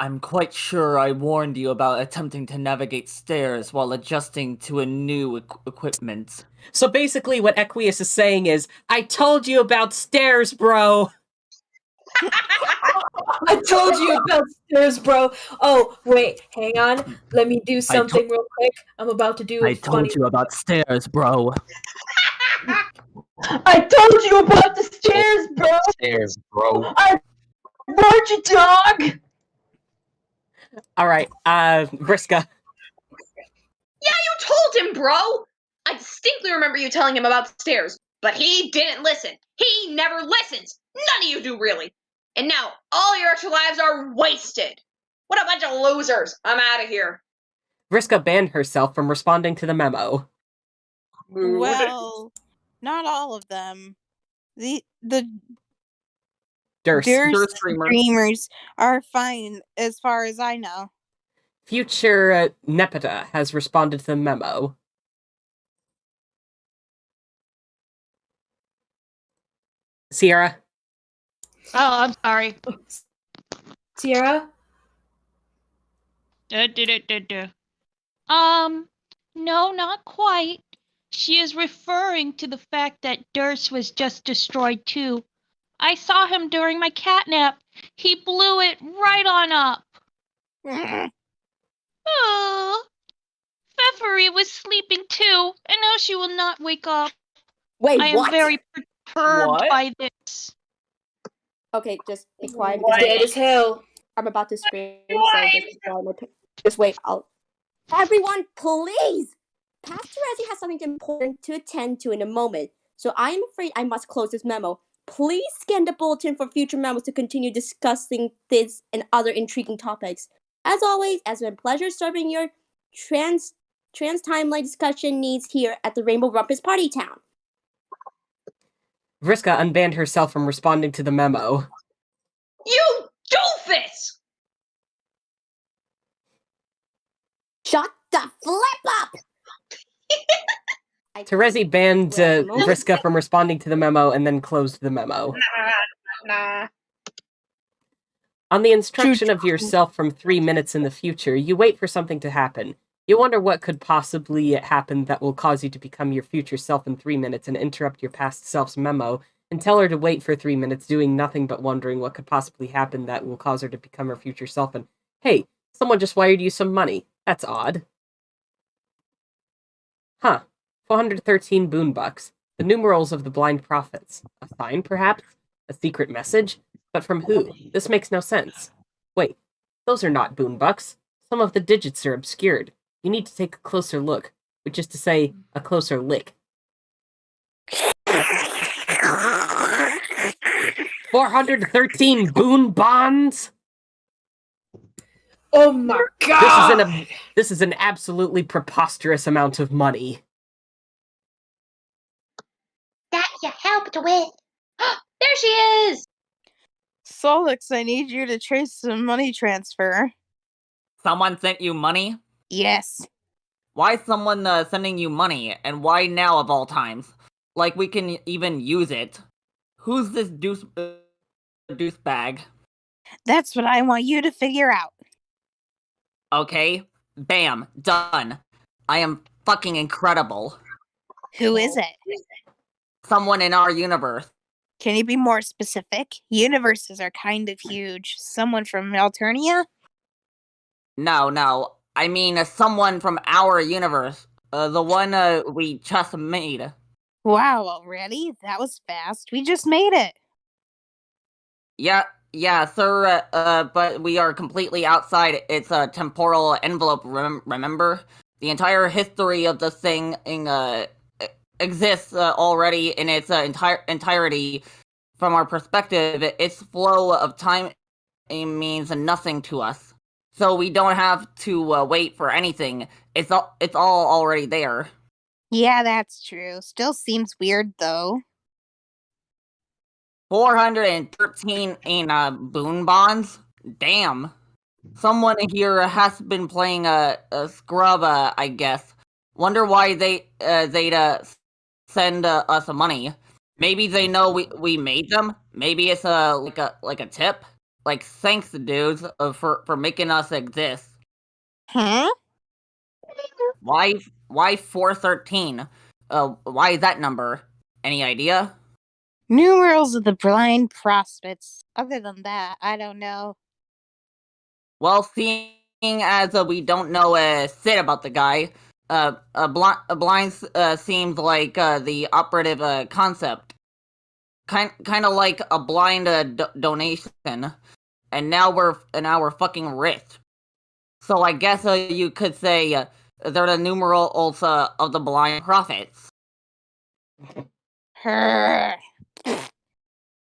I'm quite sure I warned you about attempting to navigate stairs while adjusting to a new equipment. So basically what Equius is saying is, I told you about stairs, bro! I told you about stairs, bro. Oh, wait, hang on. Let me do something real quick. I'm about to do a I funny. told you about stairs, bro. I told you about the stairs, bro. Stairs, bro. I warned you, dog. Alright, Vriska. Yeah, you told him, bro! I distinctly remember you telling him about stairs, but he didn't listen. He never listens. None of you do, really. And now all your extra lives are wasted. What a bunch of losers. I'm out of here. Vriska banned herself from responding to the memo. Well, not all of them. The Durst. Durst streamers are fine as far as I know. Future Nepeta has responded to the memo. Sierra? Oh, I'm sorry. Sierra? No, not quite. She is referring to the fact that Durst was just destroyed too. I saw him during my catnap. He blew it right on up. Oh, Pfeffery was sleeping too, and now she will not wake up. Wait, I am what? very perturbed What? by this. Okay, just be quiet. It's dead as hell. I'm about to scream, so just wait. Everyone, please! Pastor Ezzy has something important to attend to in a moment, so I am afraid I must close this memo. Please scan the bulletin for future memos to continue discussing this and other intriguing topics. As always, it's been a pleasure serving your trans timeline discussion needs here at the Rainbow Rumpus Party Town. Vriska unbanned herself from responding to the memo. You doofus! Shut the flip up! Terezi banned Vriska from responding to the memo and then closed the memo. Nah. On the instruction of yourself from 3 minutes in the future, you wait for something to happen. You wonder what could possibly happen that will cause you to become your future self in 3 minutes and interrupt your past self's memo, and tell her to wait for 3 minutes doing nothing but wondering what could possibly happen that will cause her to become her future self, and hey, someone just wired you some money. That's odd. Huh. 413 boon bucks. The numerals of the blind prophets. A sign, perhaps? A secret message? But from who? This makes no sense. Wait, those are not boon bucks. Some of the digits are obscured. You need to take a closer look, which is to say, a closer lick. 413 boon bonds? Oh my god! This is an absolutely preposterous amount of money. That you helped with. There she is! Solix, I need you to trace some money transfer. Someone sent you money? Yes. Why is someone sending you money, and why now of all times? Like we can even use it. Who's this douchebag? That's what I want you to figure out. Okay, bam, done. I am fucking incredible. Who is it? Someone in our universe. Can you be more specific? Universes are kind of huge. Someone from Alternia? No. I mean, someone from our universe. The one we just made. Wow, already? That was fast. We just made it. Yeah, Yeah, sir, but we are completely outside its temporal envelope, remember? The entire history of the thing exists already in its entirety. From our perspective, its flow of time means nothing to us. So we don't have to wait for anything. It's all already there. Yeah, that's true. Still seems weird though. 413 in boon bonds? Damn. Someone here has been playing a scrub, I guess. Wonder why they'd send us money. Maybe they know we made them. Maybe it's like a tip. Like, thanks, dudes, for making us exist. Huh? Why 413? Why that number? Any idea? Numerals of the blind prospects. Other than that, I don't know. Well, seeing as we don't know shit about the guy, blind seems like the operative concept. Kind of like a blind donation, and now we're fucking rich. So I guess you could say they're the numerals of the blind prophets.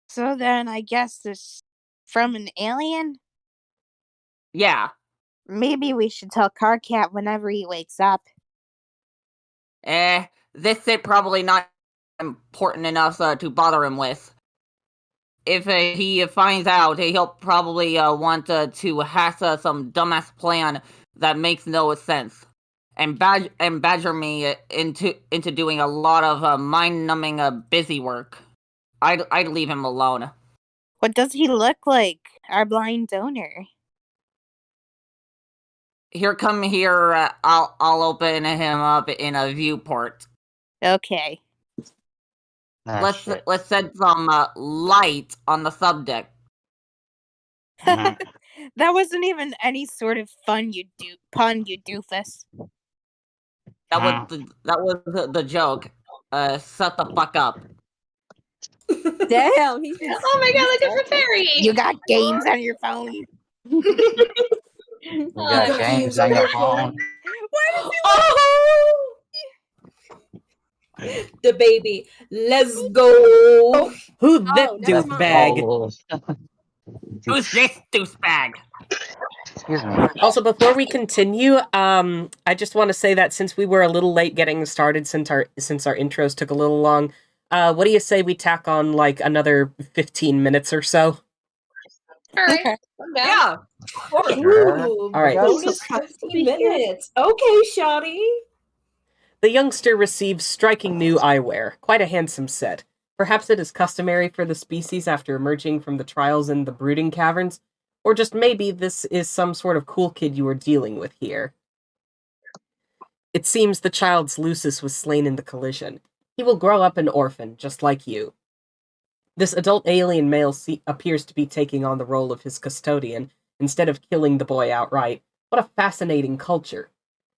So then I guess this from an alien? Yeah. Maybe we should tell Carcat whenever he wakes up. This is probably not important enough to bother him with. If he finds out, he'll probably want to hash some dumbass plan that makes no sense, and badger me into doing a lot of mind-numbing busy work. I'd leave him alone. What does he look like, our blind donor? Here, I'll open him up in a viewport. Okay. Let's set some light on the subject. That wasn't even any sort of pun, you doofus. That was the joke. Shut the fuck up. Damn, he's just, Oh my god, look at the fairy! You got games on your phone. You got games on your phone. Why does he Oh! The baby. Let's go. Who this douchebag? Who's this douchebag? Excuse me. Also, before we continue, I just want to say that since we were a little late getting started, since our intros took a little long, what do you say we tack on like another 15 minutes or so? Alright. Yeah. Ooh, All right. bonus 15 minutes. Okay, Shotty. The youngster receives striking new eyewear, quite a handsome set. Perhaps it is customary for the species after emerging from the trials in the brooding caverns, or just maybe this is some sort of cool kid you are dealing with here. It seems the child's Lucis was slain in the collision. He will grow up an orphan, just like you. This adult alien male appears to be taking on the role of his custodian, instead of killing the boy outright. What a fascinating culture.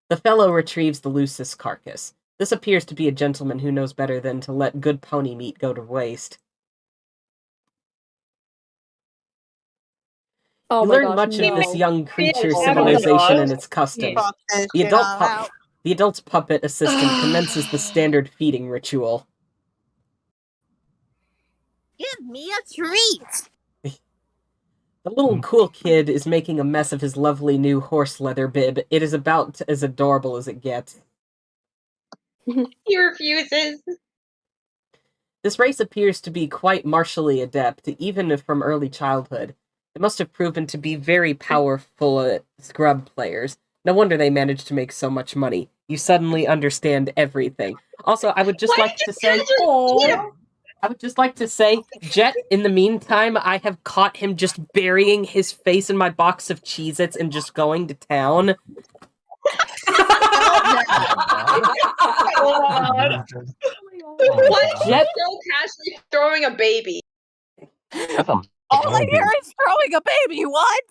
The fellow retrieves the Lucis carcass. This appears to be a gentleman who knows better than to let good pony meat go to waste. Oh You my learn gosh, much no. of this young creature's Oh my civilization gosh. and its customs. Fuck this The shit all out. adult's puppet assistant commences the standard feeding ritual. Give me a treat. The little cool kid is making a mess of his lovely new horse leather bib. It is about as adorable as it gets. He refuses. This race appears to be quite martially adept, even from early childhood. They must have proven to be very powerful scrub players. No wonder they managed to make so much money. You suddenly understand everything. Also, I would just like to say... I would just like to say, Jet, in the meantime, I have caught him just burying his face in my box of Cheez-Its and just going to town. Why is Jet- so casually throwing a baby? All I hear is throwing a baby. What?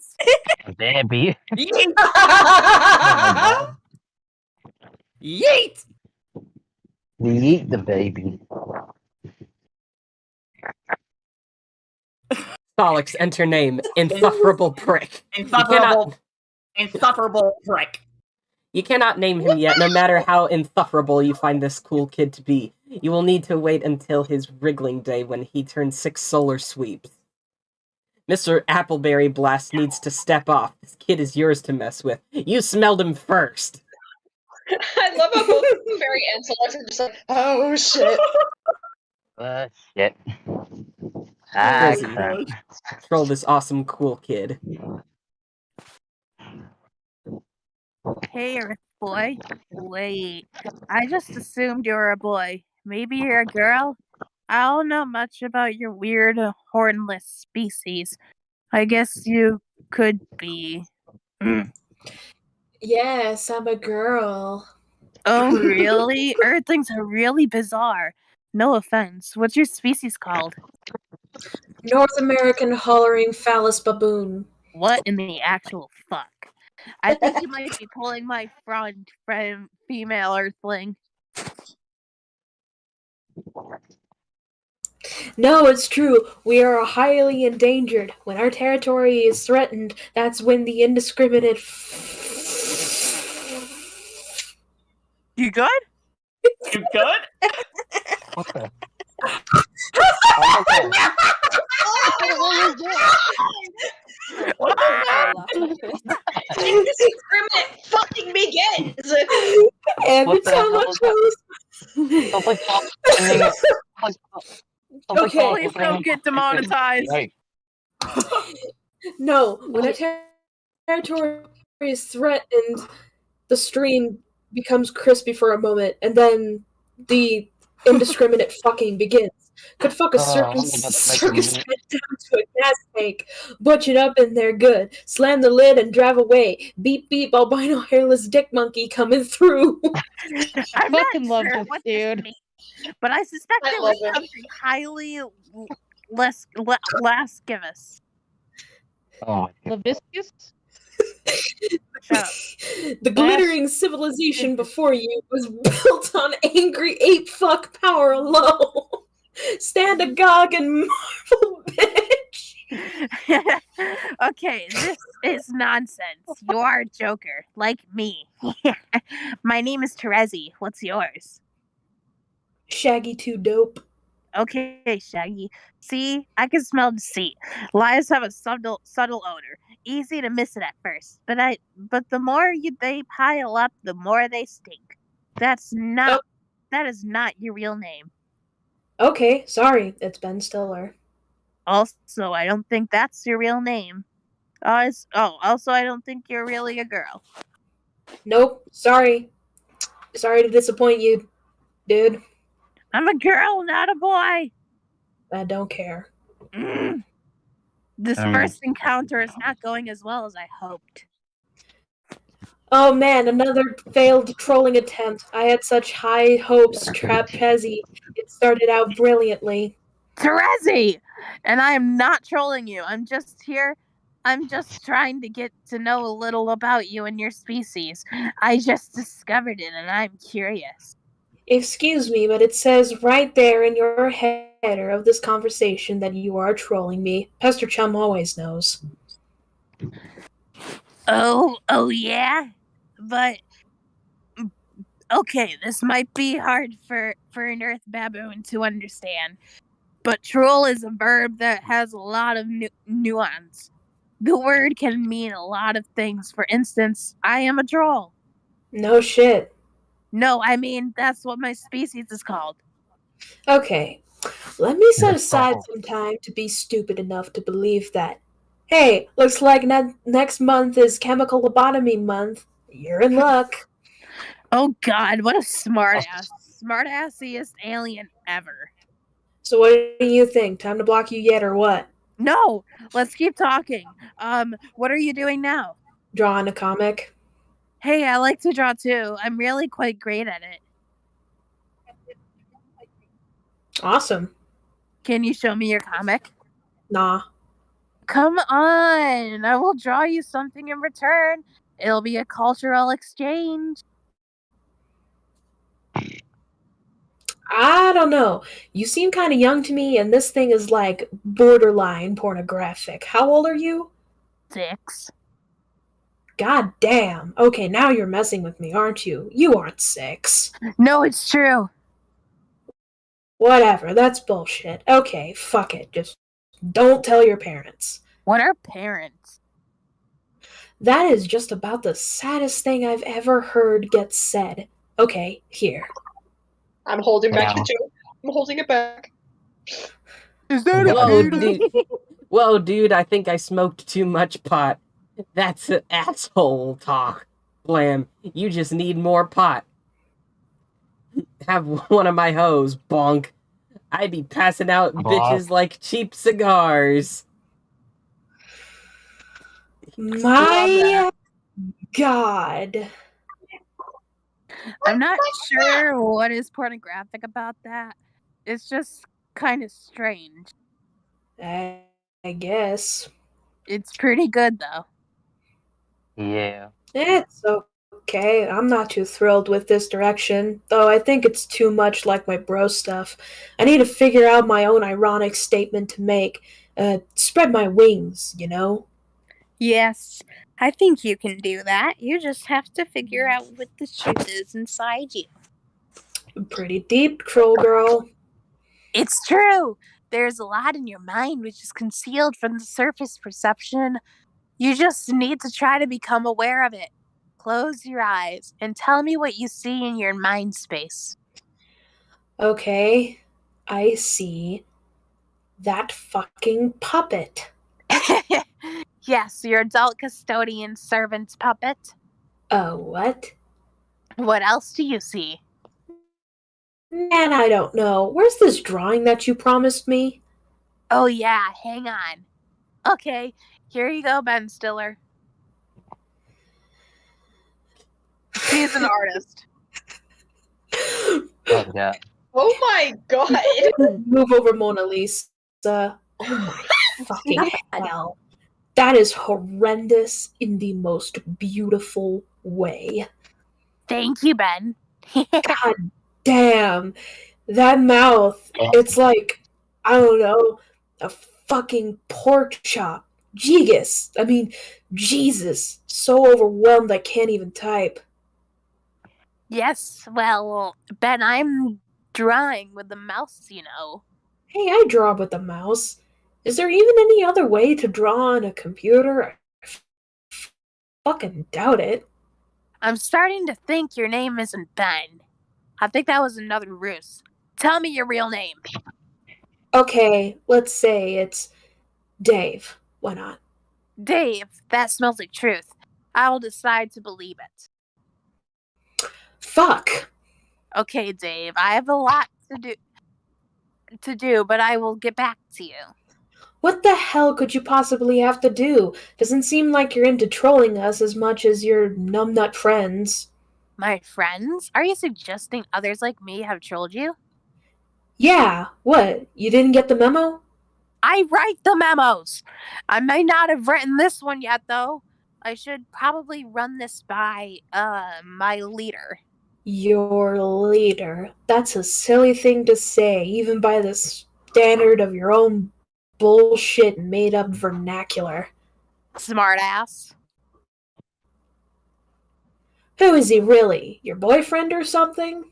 Baby. Yeet! Yeet the baby. Solix, enter name. Insufferable prick. Insufferable prick. You cannot name him yet, no matter how insufferable you find this cool kid to be. You will need to wait until his wriggling day when he turns 6 solar sweeps. Mr. Appleberry Blast needs to step off. This kid is yours to mess with. You smelled him first. I love how both Fairy and Celeste are just like, oh shit. Shit. Crap. Troll this awesome cool kid. Hey, Earth boy. Wait, I just assumed you were a boy. Maybe you're a girl? I don't know much about your weird, hornless species. I guess you could be. Yes, I'm a girl. Oh, really? Earthlings are really bizarre. No offense. What's your species called? North American hollering phallus baboon. What in the actual fuck? I think you might be pulling my front from female Earthling. No, it's true. We are highly endangered. When our territory is threatened, that's when the indiscriminate. You good? You good? Okay. Indiscriminate fucking begins. Every time I close. Okay, please don't get demonetized. No, when a territory is threatened, the stream becomes crispy for a moment, and then the indiscriminate fucking begins. Could fuck a circus head down to a gas tank, butch it up in there good, slam the lid and drive away. Beep beep, albino hairless dick monkey coming through. I fucking love this dude. But I suspect it was something highly lascivious. Oh, Labiscus? The glittering civilization before you was built on angry ape fuck power alone. Stand agog and marvel, bitch. Okay, this is nonsense. You are a joker, like me. My name is Terezi. What's yours? Shaggy too dope. Okay, Shaggy. See, I can smell deceit. Lies have a subtle odor. Easy to miss it at first, but the more they pile up, the more they stink. That is not your real name. Okay, sorry, it's Ben Stiller. Also, I don't think that's your real name. Also, I don't think you're really a girl. Nope, sorry. Sorry to disappoint you, dude. I'm a girl, not a boy. I don't care. This first encounter is not going as well as I hoped. Oh man, another failed trolling attempt. I had such high hopes, Trapezi. It started out brilliantly. Terezi! And I am not trolling you. I'm just trying to get to know a little about you and your species. I just discovered it and I'm curious. Excuse me, but it says right there in your header of this conversation that you are trolling me. Pester Chum always knows. Oh yeah? But okay, this might be hard for an Earth baboon to understand. But troll is a verb that has a lot of nuance. The word can mean a lot of things. For instance, I am a troll. No shit. No, I mean, that's what my species is called. Okay, let me set aside some time to be stupid enough to believe that. Hey, looks like next month is chemical lobotomy month. You're in luck. Oh god, what a smartassiest alien ever. So what do you think? Time to block you yet or what? No, let's keep talking. What are you doing now? Drawing a comic. Hey, I like to draw too. I'm really quite great at it. Awesome. Can you show me your comic? Nah. Come on, I will draw you something in return. It'll be a cultural exchange. I don't know. You seem kind of young to me, and this thing is like borderline pornographic. How old are you? 6. God damn. Okay, now you're messing with me, aren't you? You aren't 6. No, it's true. Whatever, that's bullshit. Okay, fuck it. Just don't tell your parents. What are parents? That is just about the saddest thing I've ever heard get said. Okay, here. I'm holding back Yeah. the joke. I'm holding it back. Is that Whoa, a dude. Whoa, dude, I think I smoked too much pot. That's an asshole talk. Blam, you just need more pot. Have one of my hoes, bonk. I'd be passing out bitches like cheap cigars. My God. I'm not sure what is pornographic about that. It's just kind of strange. I guess. It's pretty good, though. Yeah. It's okay. I'm not too thrilled with this direction, though I think it's too much like my bro stuff. I need to figure out my own ironic statement to make. Spread my wings, you know? Yes, I think you can do that. You just have to figure out what the truth is inside you. Pretty deep, troll girl. It's true. There's a lot in your mind which is concealed from the surface perception. You just need to try to become aware of it. Close your eyes and tell me what you see in your mind space. Okay, I see that fucking puppet. Yes, your adult custodian servant puppet. What? What else do you see? Man, I don't know. Where's this drawing that you promised me? Oh yeah, hang on. Okay, here you go, Ben Stiller. He's an artist. Oh, yeah. Oh my god. Move over, Mona Lisa. Oh my fucking hell. That is horrendous in the most beautiful way. Thank you, Ben. God damn. That mouth, it's like, I don't know, a fucking pork chop. Jesus. I mean, Jesus. So overwhelmed I can't even type. Yes, well, Ben, I'm drawing with the mouse, you know. Hey, I draw with the mouse. Is there even any other way to draw on a computer? I fucking doubt it. I'm starting to think your name isn't Ben. I think that was another ruse. Tell me your real name. Okay, let's say it's Dave. Why not? Dave, that smells like truth. I will decide to believe it. Fuck. Okay, Dave, I have a lot to do, but I will get back to you. What the hell could you possibly have to do? Doesn't seem like you're into trolling us as much as your numbnut friends. My friends? Are you suggesting others like me have trolled you? Yeah, what? You didn't get the memo? I write the memos! I may not have written this one yet, though. I should probably run this by, my leader. Your leader. That's a silly thing to say, even by the standard of your own bullshit made-up vernacular. Smartass. Who is he really? Your boyfriend or something?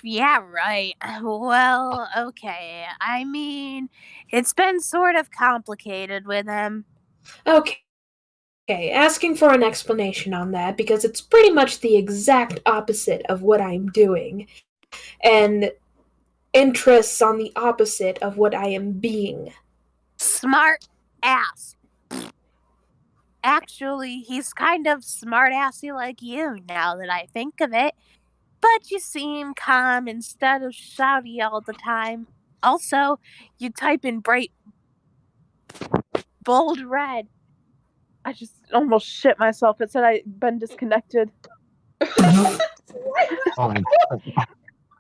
Yeah, right. Well, okay. I mean, it's been sort of complicated with him. Okay, asking for an explanation on that because it's pretty much the exact opposite of what I'm doing. And interests on the opposite of what I am being. Smart ass. Actually, he's kind of smart-assy like you, now that I think of it. But you seem calm instead of shouty all the time. Also, you type in bright, bold red. I just almost shit myself. It said I'd been disconnected. Oh,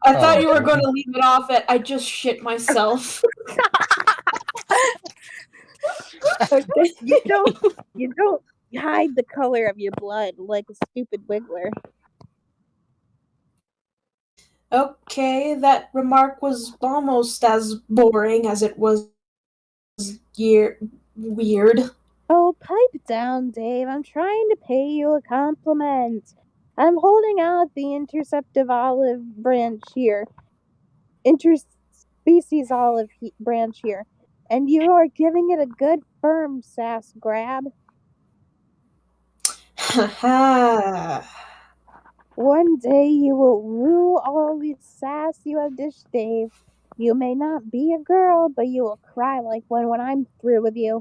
I thought you were going to leave it off at I just shit myself. You don't hide the color of your blood like a stupid wiggler. Okay, that remark was almost as boring as it was weird. Oh, pipe down, Dave. I'm trying to pay you a compliment. I'm holding out the interceptive olive branch here. Interspecies olive branch here. And you are giving it a good firm sass grab. Haha. One day you will rue all the sass you have dished, Dave. You may not be a girl, but you will cry like one when I'm through with you.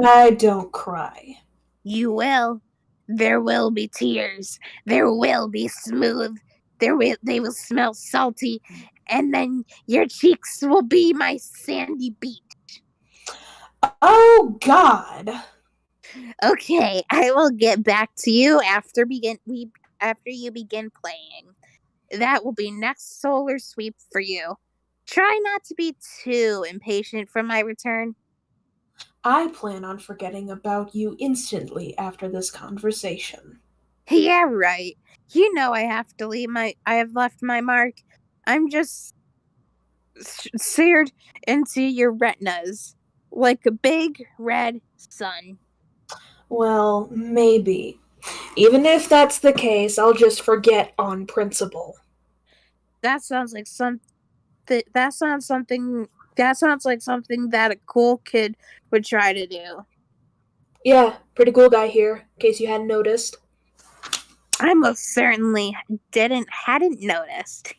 I don't cry. You will. There will be tears. There will be smooth. They will smell salty, and then your cheeks will be my sandy beach. Oh God. Okay, I will get back to you after you begin playing. That will be next solar sweep for you. Try not to be too impatient for my return. I plan on forgetting about you instantly after this conversation. Yeah, right. You know I have left my mark. I'm just seared into your retinas like a big red sun. Well, maybe. Even if that's the case, I'll just forget on principle. That sounds like that sounds like something that a cool kid would try to do. Yeah, pretty cool guy here, in case you hadn't noticed. I most certainly hadn't noticed.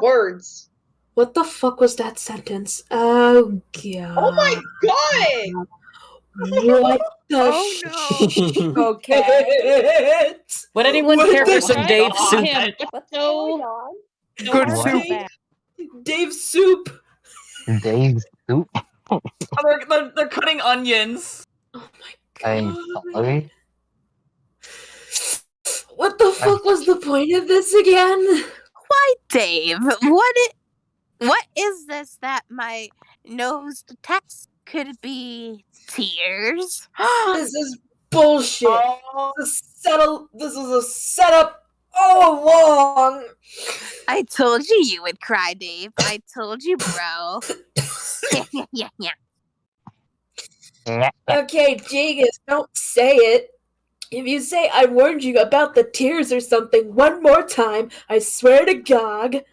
Words. What the fuck was that sentence? Oh God. Oh my god! What the Oh no. Okay. Would anyone What care for the some fuck? Dave God. soup? Him. What's So going on? Good What? soup. Dave Soup. Dave soup? Oh, they're cutting onions. Oh my I'm God. sorry. What the fuck was the point of this again? Why, Dave? What is this that my nose detects? Could it be tears? This is bullshit. Oh, This is a setup all along. I told you would cry, Dave. I told you, bro. yeah. Okay, Jigus, don't say it. If you say I warned you about the tears or something one more time, I swear to God.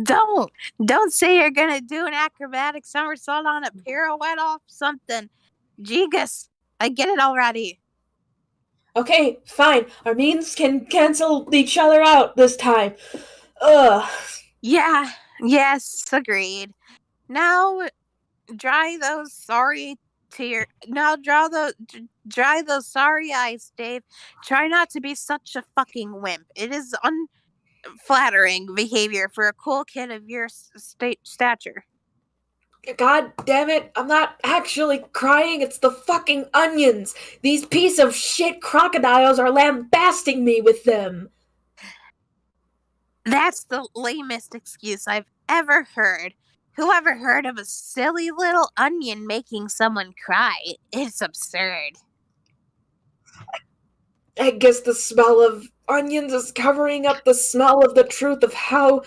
Don't say you're gonna do an acrobatic somersault on a pirouette off something. Jigus, I get it already. Okay, fine. Our means can cancel each other out this time. Ugh. Yeah, yes, agreed. Now dry those sorry tears. Now dry those sorry eyes, Dave. Try not to be such a fucking wimp. It is unflattering behavior for a cool kid of your stature. God damn it, I'm not actually crying, it's the fucking onions! These piece of shit crocodiles are lambasting me with them! That's the lamest excuse I've ever heard. Whoever heard of a silly little onion making someone cry? It's absurd. I guess the smell of onions is covering up the smell of the truth of how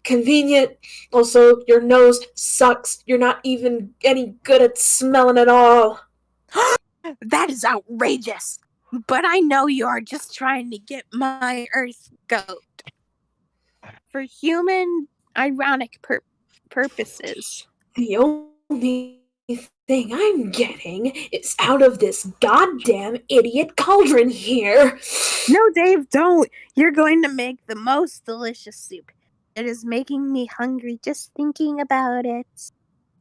convenient. Also, your nose sucks. You're not even any good at smelling at all. That is outrageous. But I know you are just trying to get my earth goat. For human ironic purposes. The only thing I'm getting is out of this goddamn idiot cauldron here. No, Dave, don't. You're going to make the most delicious soup. It is making me hungry just thinking about it.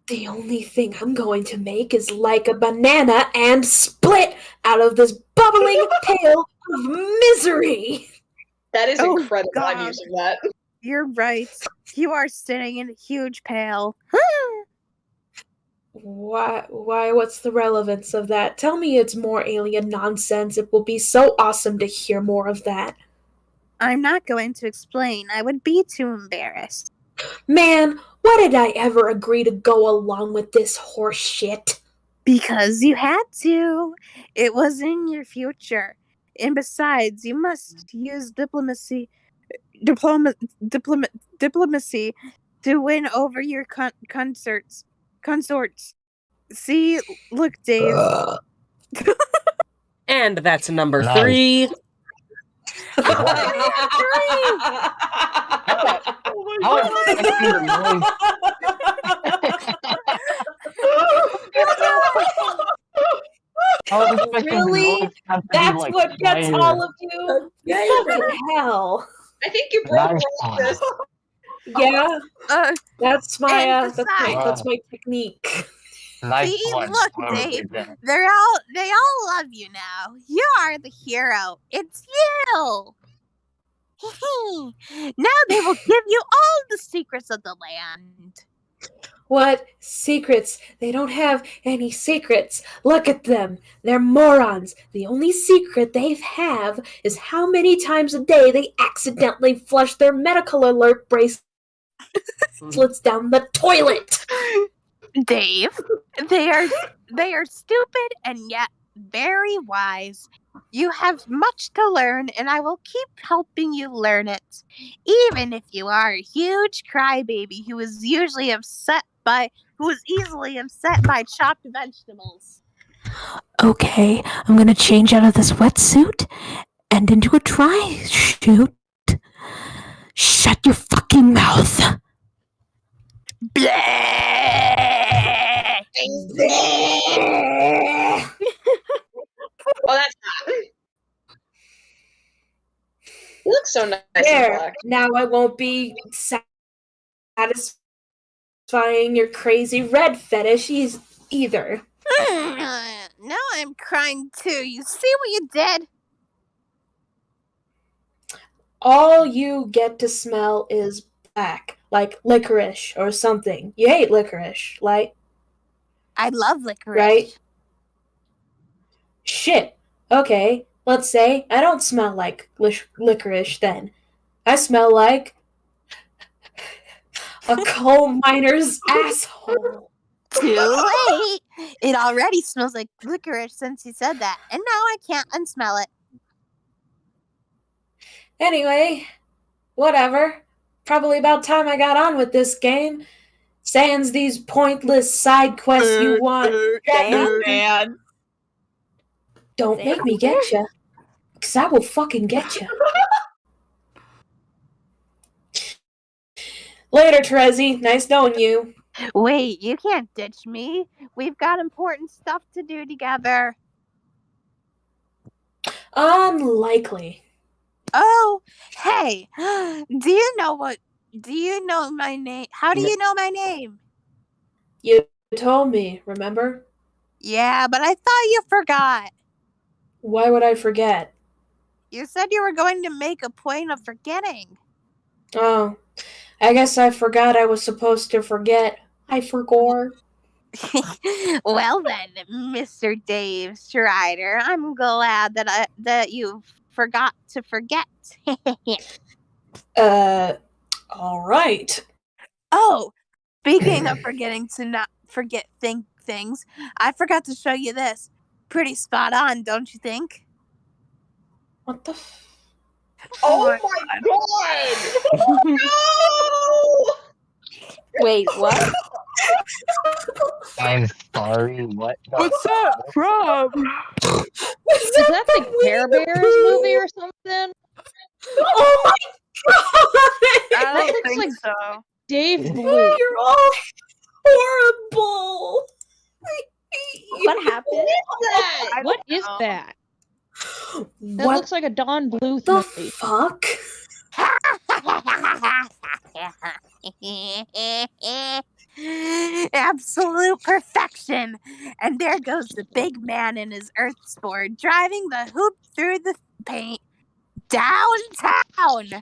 The only thing I'm going to make is like a banana and split out of this bubbling pail of misery. That is Oh, incredible. I'm God. using that. You're right. You are sitting in a huge pail. Why, what's the relevance of that? Tell me it's more alien nonsense. It will be so awesome to hear more of that. I'm not going to explain. I would be too embarrassed. Man, why did I ever agree to go along with this horse shit? Because you had to. It was in your future. And besides, you must use diplomacy diplomacy to win over your consorts. See, look, Dave. And that's number Nice. 3. How expecting the noise. I was expecting the Really? noise to be, That's like, what gets quieter. all of you? Fucking hell. I think you broke Nice Roxas. Yeah, that's my And that's my technique. Nice See, one. look, whoever Dave. did that. They all love you now. You are the hero. It's you. Now they will give you all the secrets of the land. What secrets? They don't have any secrets. Look at them. They're morons. The only secret they have is how many times a day they accidentally flush their medical alert bracelets down the toilet. Dave, they are stupid and yet very wise. You have much to learn, and I will keep helping you learn it. Even if you are a huge crybaby who is easily upset by chopped vegetables. Okay, I'm gonna change out of this wetsuit and into a dry suit. Shut your fucking mouth. Oh, that's not. You look so nice in There. black. Now I won't be satisfying your crazy red fetish either. Now I'm crying too. You see what you did? All you get to smell is black, like licorice or something. You hate licorice, like, I love licorice. right? Shit. Okay, let's say I don't smell like licorice then. I smell like a coal miner's asshole. Too late. It already smells like licorice since you said that, and now I can't unsmell it. Anyway, whatever. Probably about time I got on with this game. Sans these pointless side quests you want. Man. Don't make me get you. Because I will fucking get you. Later, Trezzy. Nice knowing you. Wait, you can't ditch me. We've got important stuff to do together. Unlikely. Oh, hey. Do you know my name? How do you know my name? You told me, remember? Yeah, but I thought you forgot. Why would I forget? You said you were going to make a point of forgetting. Oh, I guess I forgot I was supposed to forget. I forgot. Well then, Mr. Dave Strider, I'm glad that you forgot to forget. All right. Oh, speaking of forgetting to not forget things, I forgot to show you this. Pretty spot on, don't you think? What the Oh my god! No! Wait, what? I'm sorry, what? What's that from? Is that the Care Bears movie or something? Oh my god! I don't looks think like so. Dave Blue. You're all horrible. What happened? What is that? That What looks like a Don Bluth the movie. fuck? Absolute perfection. And there goes the big man in his earth sport, driving the hoop through the paint downtown.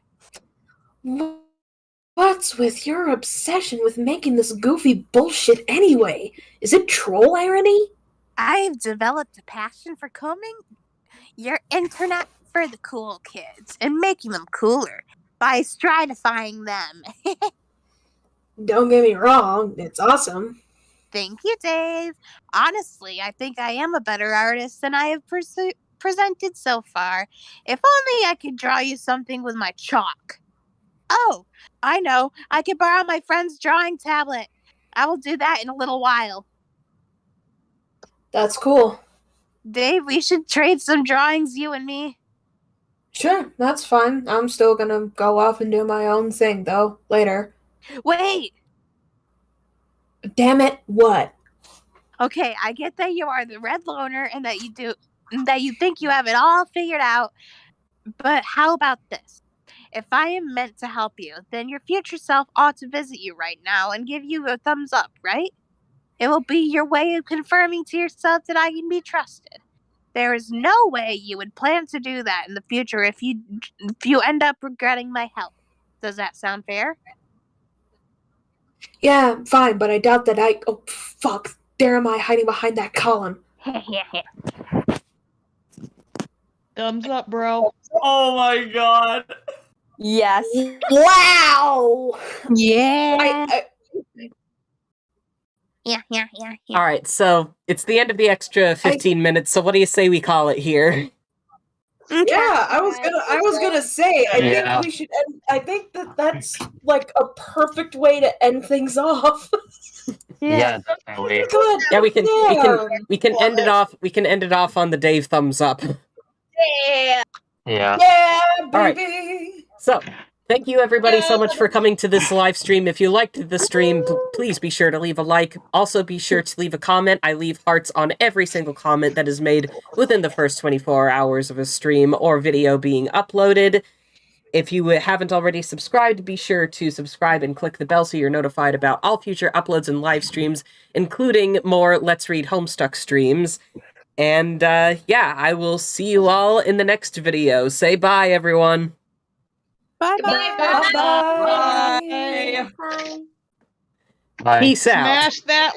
What's with your obsession with making this goofy bullshit anyway? Is it troll irony? I've developed a passion for combing your internet for the cool kids and making them cooler by stratifying them. Don't get me wrong, it's awesome. Thank you, Dave. Honestly, I think I am a better artist than I have presented so far. If only I could draw you something with my chalk. Oh, I know. I can borrow my friend's drawing tablet. I will do that in a little while. That's cool. Dave, we should trade some drawings, you and me. Sure, that's fine. I'm still gonna go off and do my own thing, though, later. Wait! Damn it, what? Okay, I get that you are the red loner and that you think you have it all figured out, but how about this? If I am meant to help you, then your future self ought to visit you right now and give you a thumbs up, right? It will be your way of confirming to yourself that I can be trusted. There is no way you would plan to do that in the future if you end up regretting my help. Does that sound fair? Yeah, fine, but I doubt that oh, fuck. There am I hiding behind that column. Thumbs up, bro. Oh my god. Yes. Wow! Yeah. Yeah. All right, so it's the end of the extra 15 minutes, so what do you say we call it here? Yeah, I was gonna say, I Yeah. think we should end, I think that's like a perfect way to end things off. Yeah, definitely. Good. Yeah, we can end it Yeah. off. We can end it off on the Dave thumbs up. Yeah. Yeah. Yeah, All right. baby. So, thank you everybody so much for coming to this live stream. If you liked the stream, please be sure to leave a like. Also, be sure to leave a comment. I leave hearts on every single comment that is made within the first 24 hours of a stream or video being uploaded. If you haven't already subscribed, be sure to subscribe and click the bell so you're notified about all future uploads and live streams, including more Let's Read Homestuck streams. And, yeah, I will see you all in the next video. Say bye, everyone. Bye-bye. Bye. Bye. Peace out. Smash that